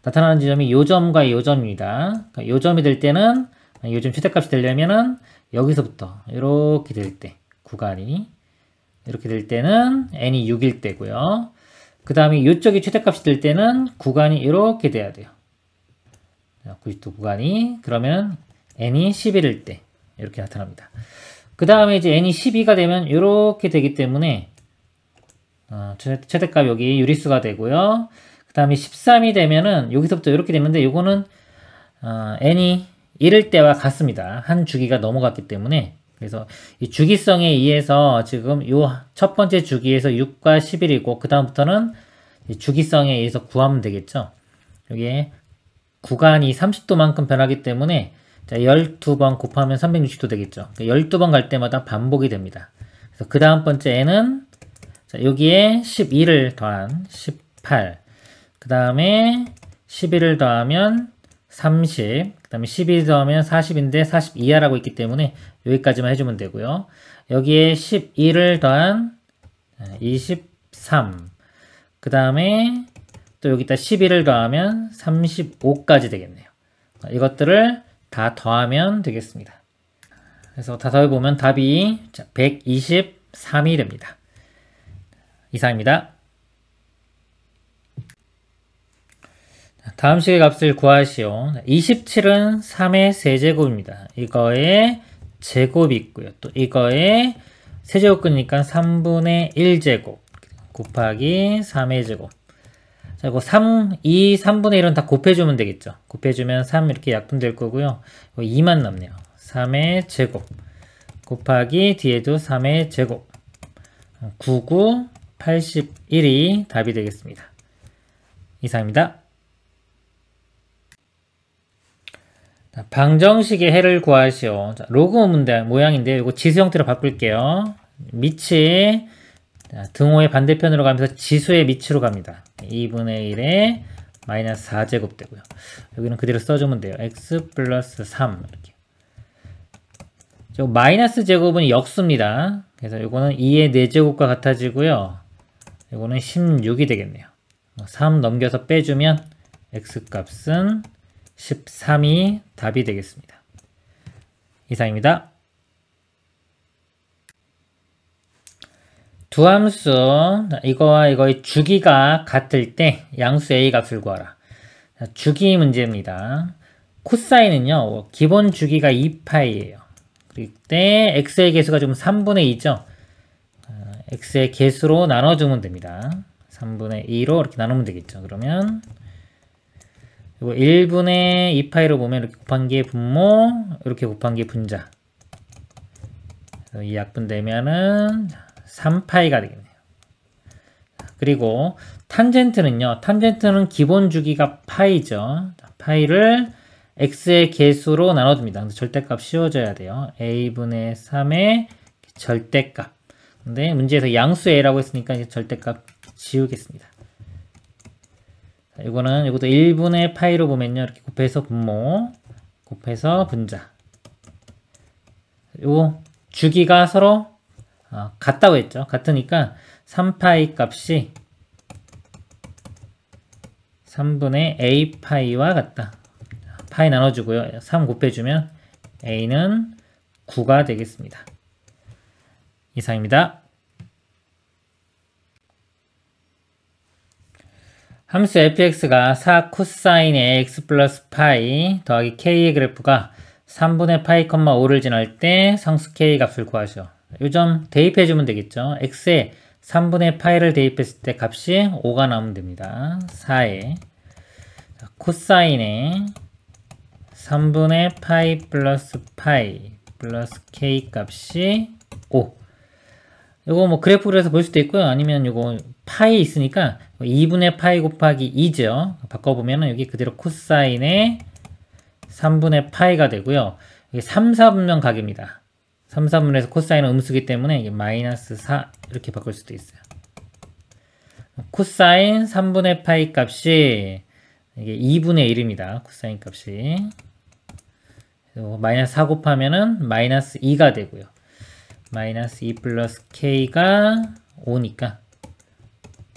나타나는 지점이 요 점과 요 점입니다. 그러니까 요 점이 될 때는, 요점 최대값이 되려면은 여기서부터 이렇게 될 때, 구간이 이렇게 될 때는 n이 6일 때고요. 그 다음에 이쪽이 최대값이 될 때는 구간이 이렇게 돼야 돼요. 90도 구간이. 그러면 n이 11일 때 이렇게 나타납니다. 그 다음에 이제 n이 12가 되면 이렇게 되기 때문에 최대값 여기 유리수가 되고요. 그 다음에 13이 되면은 여기서부터 이렇게 되는데, 요거는 n이 1일 때와 같습니다. 한 주기가 넘어갔기 때문에. 그래서 이 주기성에 의해서 지금 요 첫 번째 주기에서 6과 11이고, 그 다음부터는 주기성에 의해서 구하면 되겠죠. 여기에 구간이 30도만큼 변하기 때문에 12번 곱하면 360도 되겠죠. 12번 갈 때마다 반복이 됩니다. 그래서 그 다음 번째 n은 여기에 12를 더한 18, 그 다음에 11을 더하면 30, 그 다음에 12 더하면 40인데 42하라고 있기 때문에 여기까지만 해주면 되고요. 여기에 12를 더한 23, 그 다음에 또 여기다 11을 더하면 35까지 되겠네요. 이것들을 다 더하면 되겠습니다. 그래서 다 더해보면 답이 123이 됩니다. 이상입니다. 다음 식의 값을 구하시오. 27은 3의 세제곱입니다. 이거의 제곱이 있고요. 또 이거의 세제곱 끄니까 3분의 1제곱 곱하기 3의 제곱. 자, 이거 3분의 1은 다 곱해주면 되겠죠. 곱해주면 3 이렇게 약분될 거고요. 이거 2만 남네요. 3의 제곱 곱하기 뒤에도 3의 제곱. 99, 81이 답이 되겠습니다. 이상입니다. 방정식의 해를 구하시오. 자, 로그 문제 모양인데 이거 지수 형태로 바꿀게요. 밑이 등호의 반대편으로 가면서 지수의 밑으로 갑니다. 2분의 1에 마이너스 4제곱 되고요. 여기는 그대로 써주면 돼요. x 플러스 3 이렇게. 마이너스 제곱은 역수입니다. 그래서 이거는 2의 4제곱과 같아지고요. 이거는 16이 되겠네요. 3 넘겨서 빼주면 x 값은 13이 답이 되겠습니다. 이상입니다. 두 함수, 이거와 이거의 주기가 같을 때 양수 a 값을 구하라. 주기 문제입니다. 코사인은요, 기본 주기가 2파이예요. 그때 x의 개수가 지금 3분의 2죠. x의 개수로 나눠주면 됩니다. 3분의 2로 이렇게 나누면 되겠죠. 그러면 이거 1분의 2파이로 보면 이렇게 곱한 게 분모, 이렇게 곱한 게 분자. 이 약분되면은 3파이가 되겠네요. 그리고 탄젠트는요. 탄젠트는 기본 주기가 파이죠. 파이를 x의 개수로 나눠줍니다. 절대값 씌워줘야 돼요. a분의 3의 절대값. 근데 문제에서 양수 a라고 했으니까 이제 절대값 지우겠습니다. 이것도 1분의 파이로 보면요. 이렇게 곱해서 분모, 곱해서 분자. 요 주기가 서로 같다고 했죠. 같으니까 3파이 값이 3분의 a 파이와 같다. 파이 나눠주고요. 3 곱해주면 a는 9가 되겠습니다. 이상입니다. 함수 fx가 4 코사인 ax 플러스 파이 더하기 k의 그래프가 3분의 파이, 5를 지날 때 상수 k 값을 구하죠. 이 점 대입해주면 되겠죠. x에 3분의 파이를 대입했을 때 값이 5가 나오면 됩니다. 4에 코사인에 3분의 파이 플러스 k 값이 5. 요거 뭐 그래프로 해서 볼 수도 있고요. 아니면 요거 파이 있으니까 2분의 파이 곱하기 2죠. 바꿔보면은 여기 그대로 코사인에 3분의 파이가 되고요. 이게 3, 4분면 각입니다. 3, 4분면에서 코사인은 음수기 때문에 이게 마이너스 4 이렇게 바꿀 수도 있어요. 코사인 3분의 파이 값이 이게 2분의 1입니다. 코사인 값이. 마이너스 4 곱하면은 마이너스 2가 되고요. 마이너스 2 플러스 k가 5니까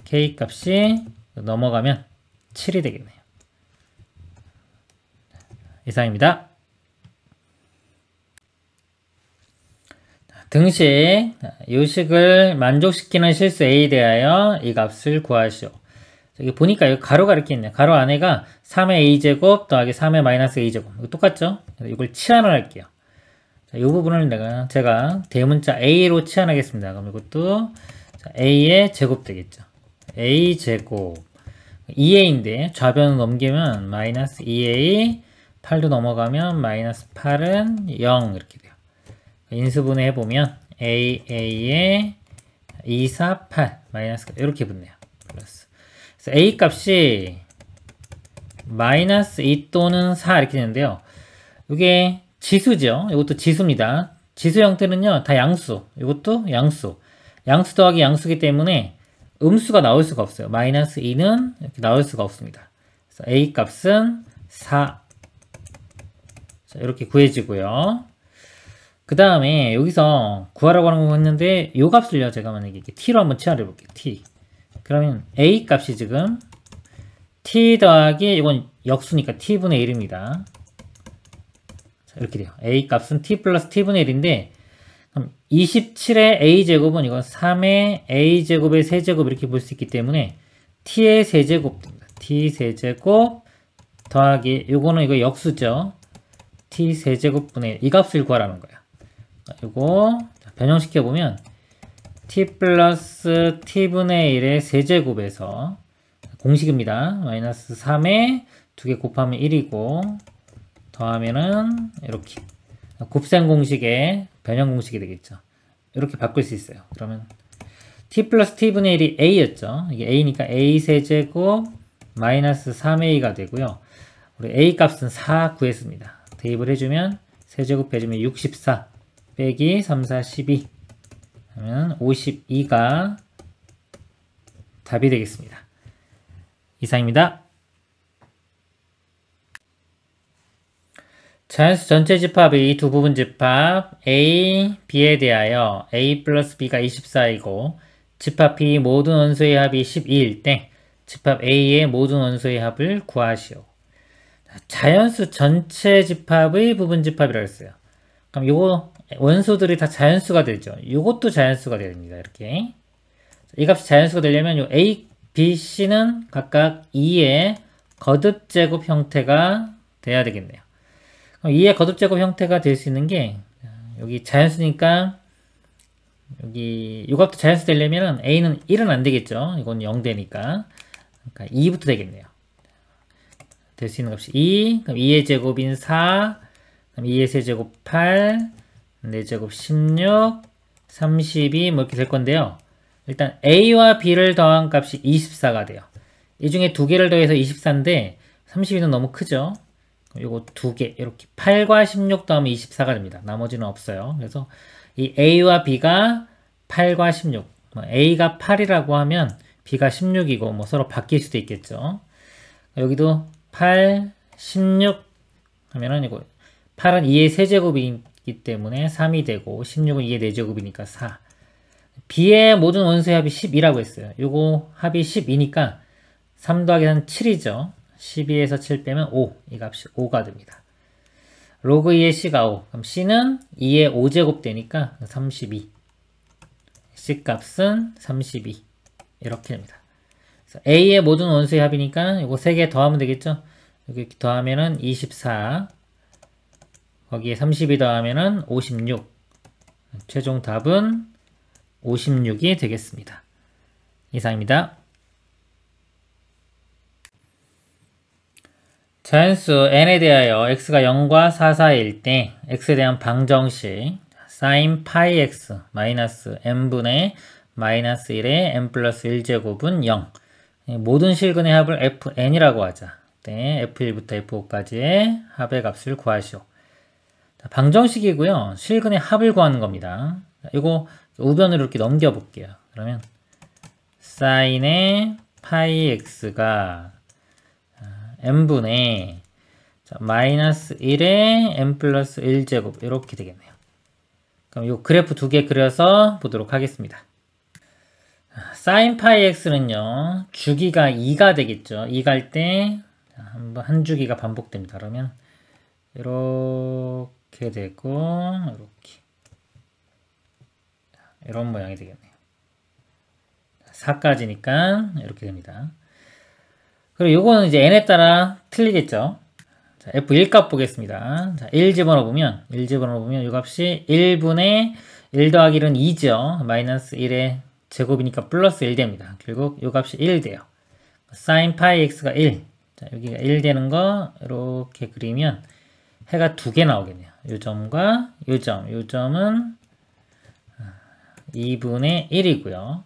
k 값이 넘어가면 7이 되겠네요. 이상입니다. 등식, 요식을 만족시키는 실수 A에 대하여 이 값을 구하시오. 여기 보니까 여기 가로가 이렇게 있네요. 가로 안에가 3의 A제곱 더하기 3의 마이너스 A제곱. 이거 똑같죠? 이걸 치환을 할게요. 자, 이 부분을 제가 대문자 A로 치환하겠습니다. 그럼 이것도 A의 제곱 되겠죠. A제곱 2A인데 좌변을 넘기면 마이너스 2A 8도 넘어가면 마이너스 8은 0 이렇게 돼요. 인수분해 해보면 AA에 2, 4, 8 마이너스가 이렇게 붙네요. 플러스. 그래서 A 값이 마이너스 2 또는 4 이렇게 되는데요. 이게 지수죠. 이것도 지수입니다. 지수 형태는요 다 양수. 이것도 양수. 양수 더하기 양수기 때문에 음수가 나올 수가 없어요. 마이너스 2는 이렇게 나올 수가 없습니다. 그래서 A 값은 4. 자, 이렇게 구해지고요. 그 다음에 여기서 구하라고 하는 거 했는데 이 값을요 제가 만약에 이렇게 t로 한번 치환해 볼게요. t. 그러면 a 값이 지금 t 더하기 이건 역수니까 t분의 1입니다. 자, 이렇게 돼요. a 값은 t 플러스 t분의 1인데 그럼 27의 a제곱은 이건 3의 a제곱의 세제곱 이렇게 볼 수 있기 때문에 t의 세제곱 됩니다. t 세제곱 더하기 요거는 이거 역수죠. t 세제곱분의 이 값을 구하라는 거예요. 이거 변형시켜 보면 t 플러스 t분의 1의 세제곱에서 공식입니다. 마이너스 3에 2개 곱하면 1이고 더하면은 이렇게 곱셈 공식의 변형 공식이 되겠죠. 이렇게 바꿀 수 있어요. 그러면 t 플러스 t분의 1이 a였죠. 이게 a니까 a 세제곱 마이너스 3a가 되고요. 우리 a 값은 4 구했습니다. 대입을 해주면 세제곱 해주면 64 빼기 3, 4, 12 하면 52가 답이 되겠습니다. 이상입니다. 자연수 전체 집합의 두 부분 집합 A, B에 대하여 A 플러스 B가 24이고 집합 B 모든 원소의 합이 12일 때 집합 A의 모든 원소의 합을 구하시오. 자연수 전체 집합의 부분 집합이라고 했어요. 그럼 요거 원소들이 다 자연수가 되죠. 요것도 자연수가 됩니다. 이렇게 이 값이 자연수가 되려면 요 A, B, C는 각각 2의 거듭제곱 형태가 돼야 되겠네요. 그럼 2의 거듭제곱 형태가 될 수 있는 게 여기 자연수니까 여기 요 값도 자연수 되려면 A는 1은 안 되겠죠. 이건 0 되니까 그러니까 2부터 되겠네요. 될 수 있는 값이 2, 그럼 2의 제곱인 4, 그럼 2의 세제곱 8, 4제곱 16, 32 뭐 이렇게 될 건데요. 일단 A와 B를 더한 값이 24가 돼요. 이 중에 두 개를 더해서 24인데 32는 너무 크죠. 요거 두 개 이렇게 8과 16 더하면 24가 됩니다. 나머지는 없어요. 그래서 이 A와 B가 8과 16 A가 8이라고 하면 B가 16이고 뭐 서로 바뀔 수도 있겠죠. 여기도 8, 16 하면은 이거 8은 2의 세제곱이기 때문에 3이 되고 16은 2의 4제곱이니까 4. B의 모든 원소의 합이 12라고 했어요. 요거 합이 12니까 3 더하기 3은 7이죠. 12에서 7 빼면 5. 이 값이 5가 됩니다. 로그 2의 C가 5. 그럼 C는 2의 5제곱 되니까 32. C 값은 32. 이렇게 됩니다. 그래서 A의 모든 원소의 합이니까 이거 3개 더하면 되겠죠? 여기 더하면은 24. 거기에 32 더하면은 56. 최종 답은 56이 되겠습니다. 이상입니다. 자연수 n에 대하여 x가 0과 4 사이일 때 x에 대한 방정식 sin 파이 x 마이너스 n분의 마이너스 1의 n 플러스 1제곱은 0. 모든 실근의 합을 fn이라고 하자. 네, f1부터 f5까지의 합의 값을 구하시오. 방정식이고요. 실근의 합을 구하는 겁니다. 이거 우변으로 이렇게 넘겨볼게요. 그러면 sin의 파이 x가 n분의 마이너스 1의 n 플러스 1제곱 이렇게 되겠네요. 그럼 이 그래프 두 개 그려서 보도록 하겠습니다. sin 파이 x는요. 주기가 2가 되겠죠. 2가 할 때 한 주기가 반복됩니다. 그러면 이렇게 되고 이렇게 이런 모양이 되겠네요. 4까지니까 이렇게 됩니다. 그리고 요거는 이제 n에 따라 틀리겠죠. 자, f1 값 보겠습니다. 자, 1 집어넣으면 요 값이 1분의 1 더하기 1은 2죠. 마이너스 1의 제곱이니까 플러스 1 됩니다. 결국 요 값이 1 돼요. sin 파이 x가 1. 자, 여기가 1 되는 거 이렇게 그리면 해가 두 개 나오겠네요. 요 점과 요 점. 요 점은 2분의 1이고요.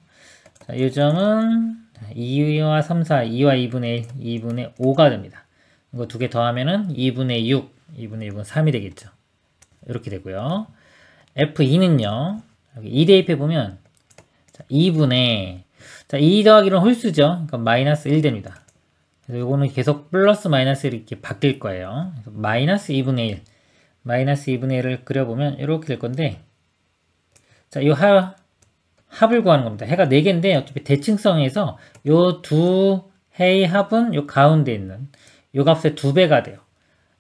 자, 요 점은 2와 3, 4, 2와 2분의 5가 됩니다. 이거 두 개 더하면은 2분의 6, 2분의 6은 3이 되겠죠. 이렇게 되고요. F2는요. 여기 2 대입해 보면 2분의 2 더하기 1은 홀수죠. 그러니까 마이너스 1 됩니다. 그래서 이거는 계속 플러스 마이너스 이렇게 바뀔 거예요. 그래서 마이너스 2분의 1, 마이너스 2분의 1을 그려보면 이렇게 될 건데, 자, 이 합을 구하는 겁니다. 해가 4개인데 어차피 대칭성에서 요 두 해의 합은 요 가운데 있는 요 값의 2배가 돼요.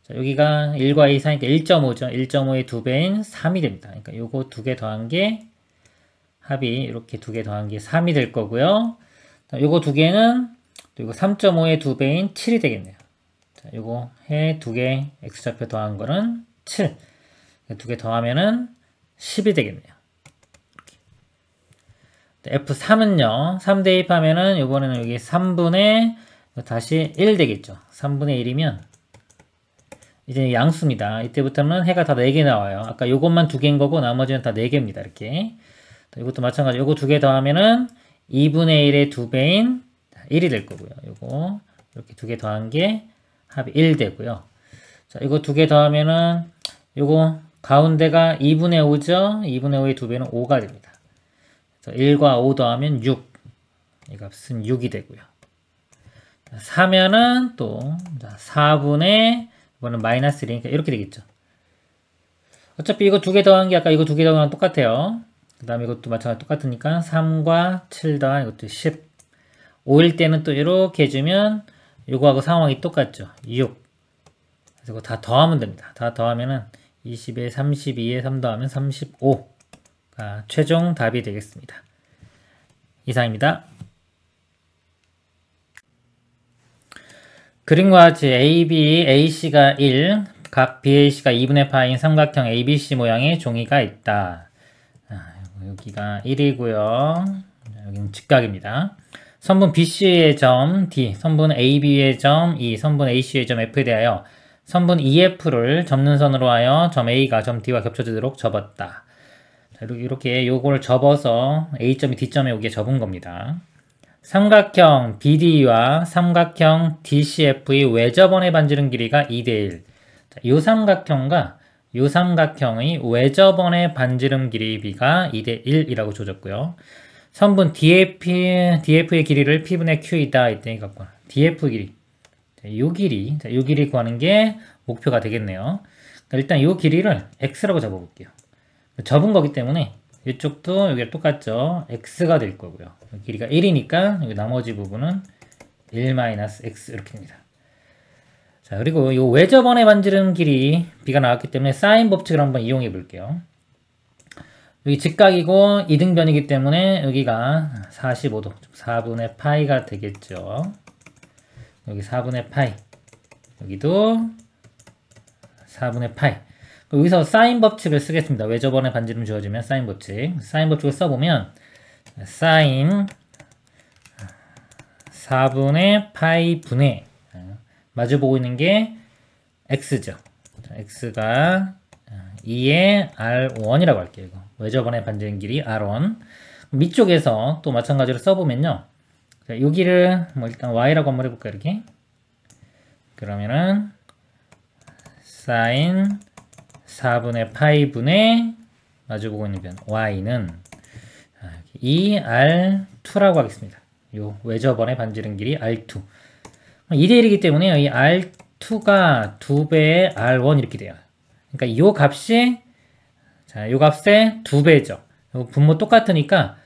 자, 여기가 1과 2 사이니까 1.5죠. 1.5의 2배인 3이 됩니다. 그러니까 요거 두 개 더한 게 합이 이렇게 두 개 더한 게 3이 될 거고요. 자, 요거 두 개는 또 이거 3.5의 2배인 7이 되겠네요. 자, 요거 해 두 개 x좌표 더한 거는 7. 두 개 더하면은 10이 되겠네요. F3은요, 3 대입하면은, 요번에는 여기 3분의, 다시 1 되겠죠. 3분의 1이면, 이제 양수입니다. 이때부터는 해가 다 4개 나와요. 아까 요것만 2개인 거고, 나머지는 다 4개입니다. 이렇게. 이것도 마찬가지. 요거 2개 더하면은, 2분의 1의 2배인 1이 될 거고요. 요거, 이렇게 2개 더한 게 합이 1 되고요. 자, 이거 2개 더하면은, 요거, 가운데가 2분의 5죠? 2분의 5의 2배는 5가 됩니다. 1과 5 더하면 6. 이 값은 6이 되고요. 4면은 또 4분의 이거는 마이너스 1이니까 이렇게 되겠죠. 어차피 이거 두 개 더한 게 아까 이거 두 개 더한 거랑 똑같아요. 그 다음에 이것도 마찬가지로 똑같으니까 3과 7 더한 이것도 10. 5일 때는 또 이렇게 해주면 이거하고 상황이 똑같죠. 6. 그래서 이거 다 더하면 됩니다. 다 더하면은 20에 32에 3 더하면 35. 최종 답이 되겠습니다. 이상입니다. 그림과 같이 AB, AC가 1, 각 BAC가 2분의 파인 삼각형 ABC 모양의 종이가 있다. 여기가 1이고요. 여기는 직각입니다. 선분 BC의 점 D, 선분 AB의 점 E, 선분 AC의 점 F에 대하여 선분 EF를 접는 선으로 하여 점 A가 점 D와 겹쳐지도록 접었다. 자, 이렇게 요걸 접어서 A점이 D점에 오게 접은 겁니다. 삼각형 BD와 삼각형 DCF의 외접원의 반지름 길이가 2대1. 자, 요 삼각형과 요 삼각형의 외접원의 반지름 길이비가 2대1이라고 줘졌고요. 선분 DF의 길이를 P분의 Q이다. 이때 갖고 DF 길이. 요 길이, 자, 요 길이 구하는 게 목표가 되겠네요. 일단 요 길이를 x라고 잡아볼게요. 접은 거기 때문에 이쪽도 여기가 똑같죠. x가 될 거고요. 길이가 1이니까 여기 나머지 부분은 1-x 이렇게 됩니다. 자, 그리고 요 외접원의 반지름 길이 b가 나왔기 때문에 사인 법칙을 한번 이용해 볼게요. 여기 직각이고 이등변이기 때문에 여기가 45도, 4분의 파이가 되겠죠. 여기 4분의 파이, 여기도 4분의 파이. 여기서 사인 법칙을 쓰겠습니다. 외접원의 반지름 주어지면 사인 법칙. 사인 법칙을 써보면 사인 4분의 파이 분의 마주보고 있는 게 x죠. 자, x가 2의 r1이라고 할게요. 이거. 외접원의 반지름 길이 r1. 밑쪽에서 또 마찬가지로 써보면요. 자, 여기를 뭐 일단 y라고 한번 해볼까요? 이렇게. 그러면은 사인 4분의 파이 분의 마주보고 있는 변 y는 2r2라고 하겠습니다. 요 외접원의 반지름 길이 r2. 2대1이기 때문에 이 r2가 2배의 r1 이렇게 돼요. 그러니까 요 값이 자, 요 값의 2배죠. 분모 똑같으니까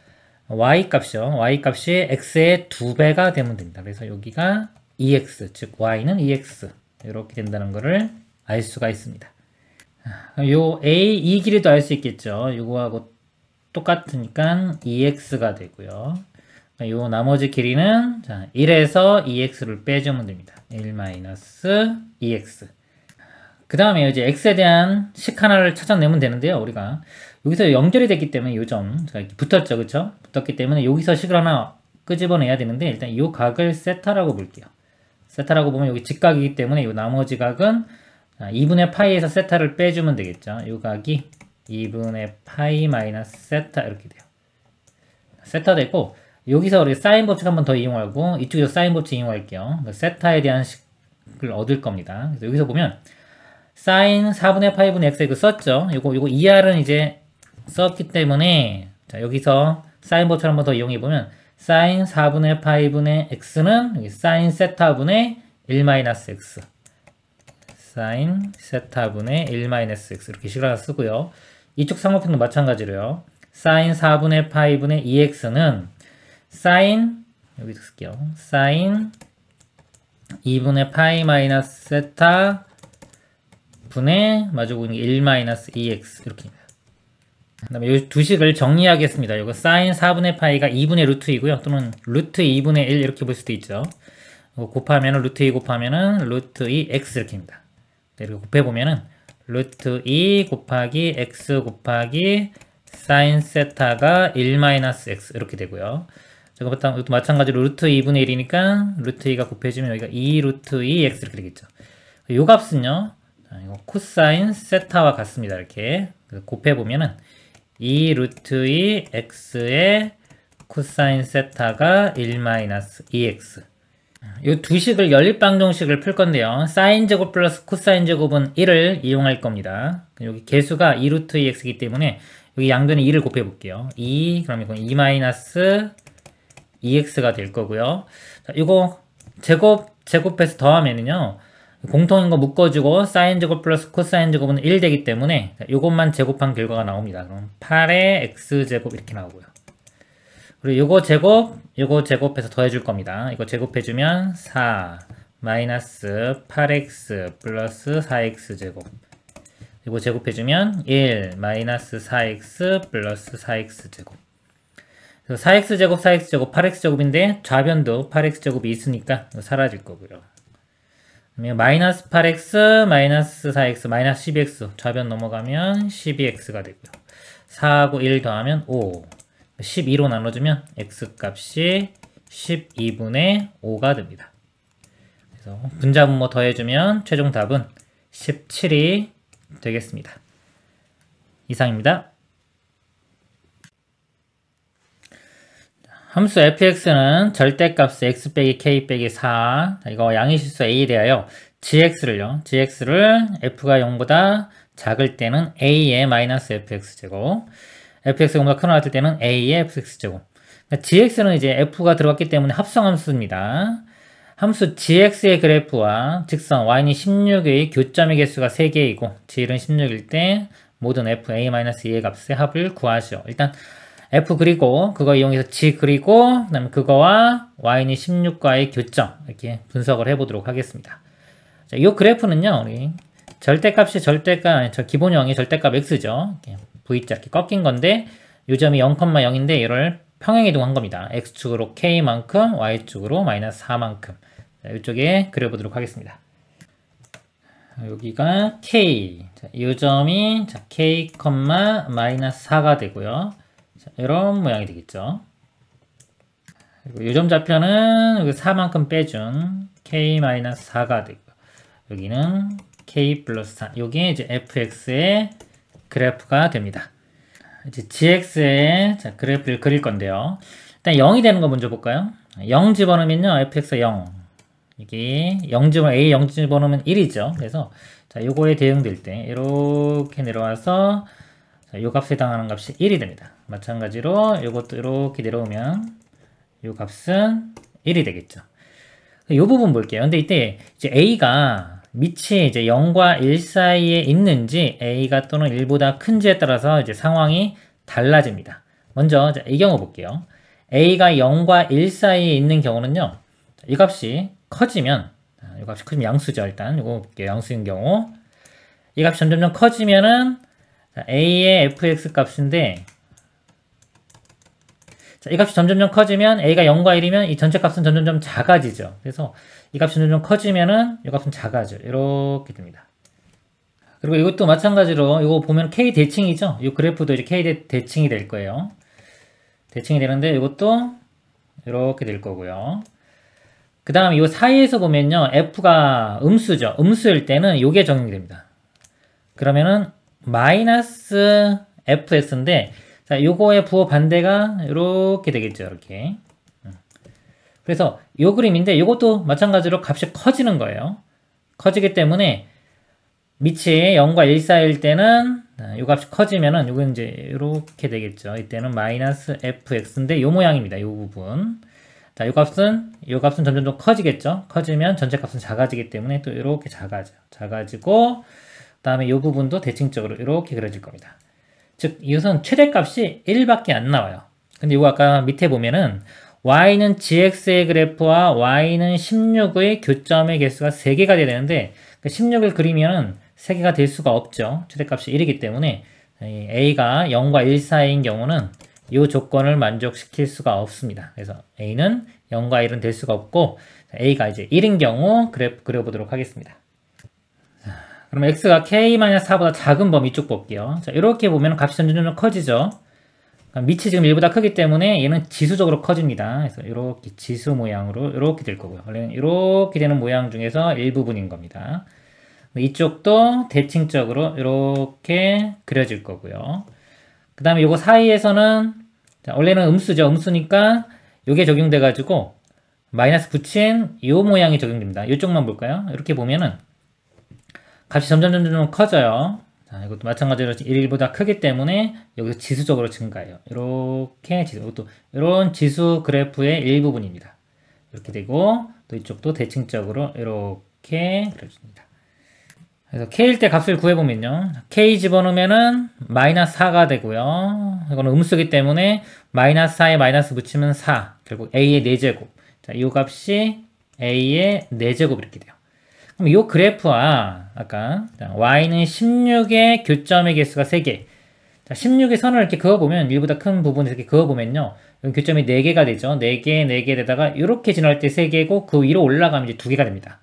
y 값이요. y 값이 x의 2배가 되면 됩니다. 그래서 여기가 2x, 즉 y는 2x 이렇게 된다는 것을 알 수가 있습니다. 요 a 이 길이도 알 수 있겠죠. 요거하고 똑같으니까 2x가 되고요. 요 나머지 길이는 자, 1에서 2x를 빼주면 됩니다. 1-2x. 그 다음에 이제 x에 대한 식 하나를 찾아내면 되는데요. 우리가 여기서 연결이 됐기 때문에 요 점 붙었죠, 그쵸? 붙었기 때문에 여기서 식을 하나 끄집어내야 되는데 일단 이 각을 세타라고 볼게요. 세타라고 보면 여기 직각이기 때문에 이 나머지 각은 2분의 파이에서 세타를 빼주면 되겠죠. 이 각이 2분의 파이 마이너스 세타 이렇게 돼요. 세타 되고 여기서 우리 사인 법칙 한번 더 이용하고 이쪽에서 사인 법칙 이용할게요. 세타에 대한 식을 얻을 겁니다. 그래서 여기서 보면 사인 4분의 파이분의 x 이거 썼죠. 요거 2r은 이제 썼기 때문에 자 여기서 사인 법칙 한번 더 이용해 보면 사인 4분의 파이분의 x는 여기 사인 세타분의 1-x 사인 세타분의 1-x 이렇게 식을 하나 쓰고요. 이쪽 삼각형도 마찬가지로요. 사인 4분의 파이분의 2x는 사인 여기서 쓸게요. 사인 2분의 파이 마이너스 세타 분의 마주보고 있는 게 1-2x 이렇게 됩니다. 그 다음에 이 두 식을 정리하겠습니다. 이거 사인 4분의 파이가 2분의 루트이고요. 또는 루트 2분의 1 이렇게 볼 수도 있죠. 곱하면은 루트 2 곱하면은 루트 2x 이렇게 됩니다. 이렇게 곱해보면은 루트 2 곱하기 x 곱하기 사인 세타가 1-x 이렇게 되고요. 이것도 마찬가지로 루트 2분의 1이니까 루트 2가 곱해지면 여기가 2 루트 2x 이렇게 되겠죠. 요 값은요. 이거 코사인 세타와 같습니다. 이렇게 곱해보면은 2 루트 2 x의 코사인 세타가 1-2x 이 두 식을 연립방정식을 풀 건데요. 사인 제곱 플러스 코사인 제곱은 1을 이용할 겁니다. 여기 개수가 2 루트 2x이기 때문에 여기 양변에 2를 곱해 볼게요. 2 그럼 이건 2-2x가 될 거고요. 자, 이거 제곱해서 더하면은요. 공통인 거 묶어주고 사인 제곱 플러스 코사인 제곱은 1 되기 때문에 이것만 제곱한 결과가 나옵니다. 그럼 8의 x제곱 이렇게 나오고요. 그리고 요거 제곱해서 더해줄 겁니다. 이거 제곱해주면 4 마이너스 8x 플러스 4x 제곱. 이거 제곱해주면 1 마이너스 4x 플러스 4x 제곱. 4x 제곱 4x 제곱 8x 제곱인데 좌변도 8x 제곱이 있으니까 사라질 거고요. 마이너스 8x 마이너스 4x 마이너스 12x 좌변 넘어가면 12x가 되고요. 4하고 1 더하면 5 12로 나눠주면 x값이 12분의 5가 됩니다. 그래서 분자분모 더해주면 최종 답은 17이 되겠습니다. 이상입니다. 함수 fx는 절대값 x 빼기 k 빼기 4 이거 양의실수 a에 대하여 gx를 f가 0보다 작을 때는 a의 마이너스 fx제곱 fx가 0보다 큰 같을 때는 a의 fx제곱 그러니까 gx는 이제 f가 들어갔기 때문에 합성함수입니다. 함수 gx의 그래프와 직선 y는 16의 교점의 개수가 3개이고 g는 16일 때 모든 f(a-2의) 값의 합을 구하시오. 일단 f 그리고 그거 이용해서 g 그리고 그 다음에 그거와 y는 16과의 교점 이렇게 분석을 해보도록 하겠습니다. 자, 이 그래프는요, 우리 절대값이 저 기본형이 절대값 x죠. V자 이렇게 꺾인 건데 요 점이 0,0인데 이를 평행이동한 겁니다. x축으로 k만큼 y축으로 마이너스 4만큼. 자, 이쪽에 그려보도록 하겠습니다. 여기가 k. 자, 이 점이 자, k, 마이너스 4가 되고요. 자, 이런 모양이 되겠죠. 그리고 이 점 좌표는 여기 4만큼 빼준 k 마이너스 4가 되고 여기는 k 플러스 4. 요게 이제 fx의 그래프가 됩니다. 이제 gx의 자, 그래프를 그릴 건데요. 일단 0이 되는 거 먼저 볼까요? 0 집어넣으면요, fx가 0. 이게 0 a 0 집어넣으면 1이죠. 그래서 자, 요거에 대응될 때 이렇게 내려와서 자, 요 값에 해당하는 값이 1이 됩니다. 마찬가지로 요것도 이렇게 내려오면 요 값은 1이 되겠죠. 요 부분 볼게요. 근데 이때 이제 a가 밑이 이제 0과 1 사이에 있는지 a가 또는 1보다 큰지에 따라서 이제 상황이 달라집니다. 먼저 이 경우 볼게요. a가 0과 1 사이에 있는 경우는요. 이 값이 커지면 이 값이 커지면 양수죠. 일단 이거 볼게요. 양수인 경우 이 값이 점점 커지면은 a의 fx 값인데 자, 이 값이 점점 커지면 a가 0과 1이면 이 전체 값은 점점 작아지죠. 그래서 이 값이 점점 커지면은 이 값은 작아져. 이렇게 됩니다. 그리고 이것도 마찬가지로 이거 보면 k 대칭이죠. 이 그래프도 이제 k 대칭이 될 거예요. 대칭이 되는데 이것도 이렇게 될 거고요. 그 다음에 이 사이에서 보면요, f가 음수죠. 음수일 때는 이게 적용이 됩니다. 그러면은 마이너스 fx인데 자, 요거의 부호 반대가 이렇게 되겠죠. 이렇게. 그래서 요 그림인데 이것도 마찬가지로 값이 커지는 거예요. 커지기 때문에 밑이 0과 1 사이일 때는 요 값이 커지면은 요건 이제 이렇게 되겠죠. 이때는 마이너스 fx인데 요 모양입니다. 요 부분. 자, 요 값은 점점 더 커지겠죠. 커지면 전체 값은 작아지기 때문에 또 이렇게 작아지고 그다음에 요 부분도 대칭적으로 이렇게 그려질 겁니다. 즉, 이것은 최대값이 1밖에 안 나와요. 근데 이거 아까 밑에 보면은 y는 gx의 그래프와 y는 16의 교점의 개수가 3개가 돼야 되는데 16을 그리면은 3개가 될 수가 없죠. 최대값이 1이기 때문에 a가 0과 1 사이인 경우는 이 조건을 만족시킬 수가 없습니다. 그래서 a는 0과 1은 될 수가 없고 a가 이제 1인 경우 그래프 그려보도록 하겠습니다. 그럼 x가 k-4보다 작은 범위 쪽 볼게요. 자, 이렇게 보면 값이 점점 커지죠. 밑이 지금 1보다 크기 때문에 얘는 지수적으로 커집니다. 그래서 이렇게 지수 모양으로 이렇게 될 거고요. 원래는 이렇게 되는 모양 중에서 일부분인 겁니다. 이쪽도 대칭적으로 이렇게 그려질 거고요. 그 다음에 요거 사이에서는 자, 원래는 음수죠. 음수니까 요게 적용돼 가지고 마이너스 붙인 요 모양이 적용됩니다. 이쪽만 볼까요? 이렇게 보면은 값이 점점 커져요. 자, 이것도 마찬가지로 1보다 크기 때문에 여기서 지수적으로 증가해요. 이렇게 이것도 이런 지수 그래프의 일부분입니다. 이렇게 되고 또 이쪽도 대칭적으로 이렇게 그려줍니다. 그래서 k일 때 값을 구해보면요. k 집어넣으면은 마이너스 4가 되고요. 이거는 음수기 때문에 마이너스 4에 마이너스 붙이면 4. 결국 a의 4제곱. 자, 이 값이 a의 4제곱 이렇게 돼요. 그럼 이 그래프와 아까 y는 16의 교점의 개수가 3개. 자, 16의 선을 이렇게 그어보면 1보다 큰 부분을 이렇게 그어보면요. 여기 교점이 4개가 되죠. 4개, 4개 되다가 이렇게 지날 때 3개고 그 위로 올라가면 이제 2개가 됩니다.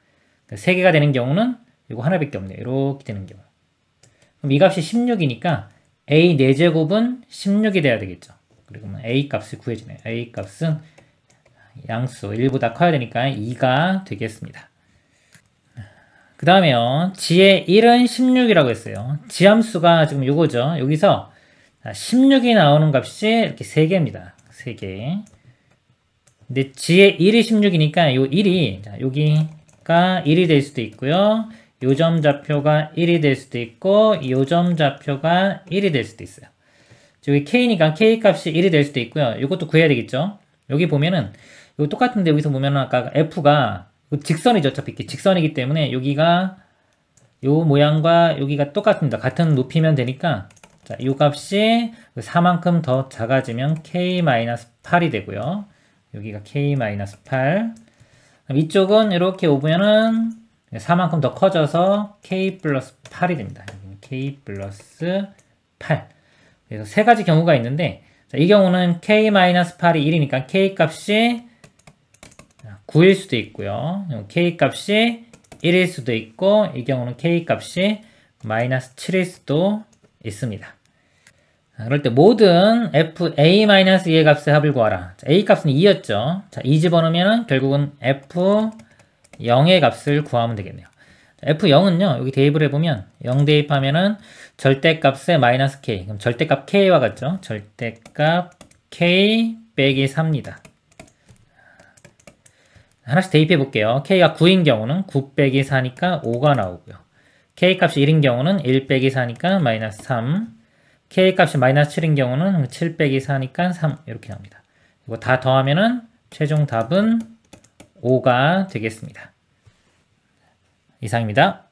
3개가 되는 경우는 이거 하나밖에 없네요. 이렇게 되는 경우. 그럼 이 값이 16이니까 a 4제곱은 16이 돼야 되겠죠. 그리고 a 값을 구해주네요. a 값은 양수 1보다 커야 되니까 2가 되겠습니다. 그 다음에요. g의 1은 16이라고 했어요. 지함수가 지금 요거죠. 여기서 16이 나오는 값이 이렇게 3개입니다. 3개. 근데 g의 1이 16이니까 요 1이 여기가 1이 될 수도 있고요. 요 점 좌표가 1이 될 수도 있고 요 점 좌표가 1이 될 수도 있어요. 여기 k니까 k 값이 1이 될 수도 있고요. 이것도 구해야 되겠죠. 여기 보면은 이거 똑같은데 여기서 보면은 아까 f가 직선이죠. 어차피 이렇게 직선이기 때문에 여기가 요 모양과 여기가 똑같습니다. 같은 높이면 되니까 자, 이 값이 4만큼 더 작아지면 k-8이 되고요. 여기가 k-8. 이쪽은 이렇게 오면은 4만큼 더 커져서 k 플러스 8이 됩니다. 여기는 k 플러스 8. 그래서 세 가지 경우가 있는데 자, 이 경우는 k-8이 1이니까 k 값이 9일 수도 있고요. k 값이 1일 수도 있고 이 경우는 k 값이 마이너스 7일 수도 있습니다. 그럴 때 모든 fa-2의 값의 합을 구하라. 자, a 값은 2였죠. 자, 2 집어넣으면 결국은 f0의 값을 구하면 되겠네요. 자, f0은요. 여기 대입을 해보면 0 대입하면은 절대값의 마이너스 k. 그럼 절대값 k와 같죠. 절대값 k 빼기 4입니다. 하나씩 대입해 볼게요. k가 9인 경우는 9 빼기 4니까 5가 나오고요. k 값이 1인 경우는 1 빼기 4니까 마이너스 3. k 값이 마이너스 7인 경우는 7 빼기 4니까 3 이렇게 나옵니다. 이거 다 더하면은 최종 답은 5가 되겠습니다. 이상입니다.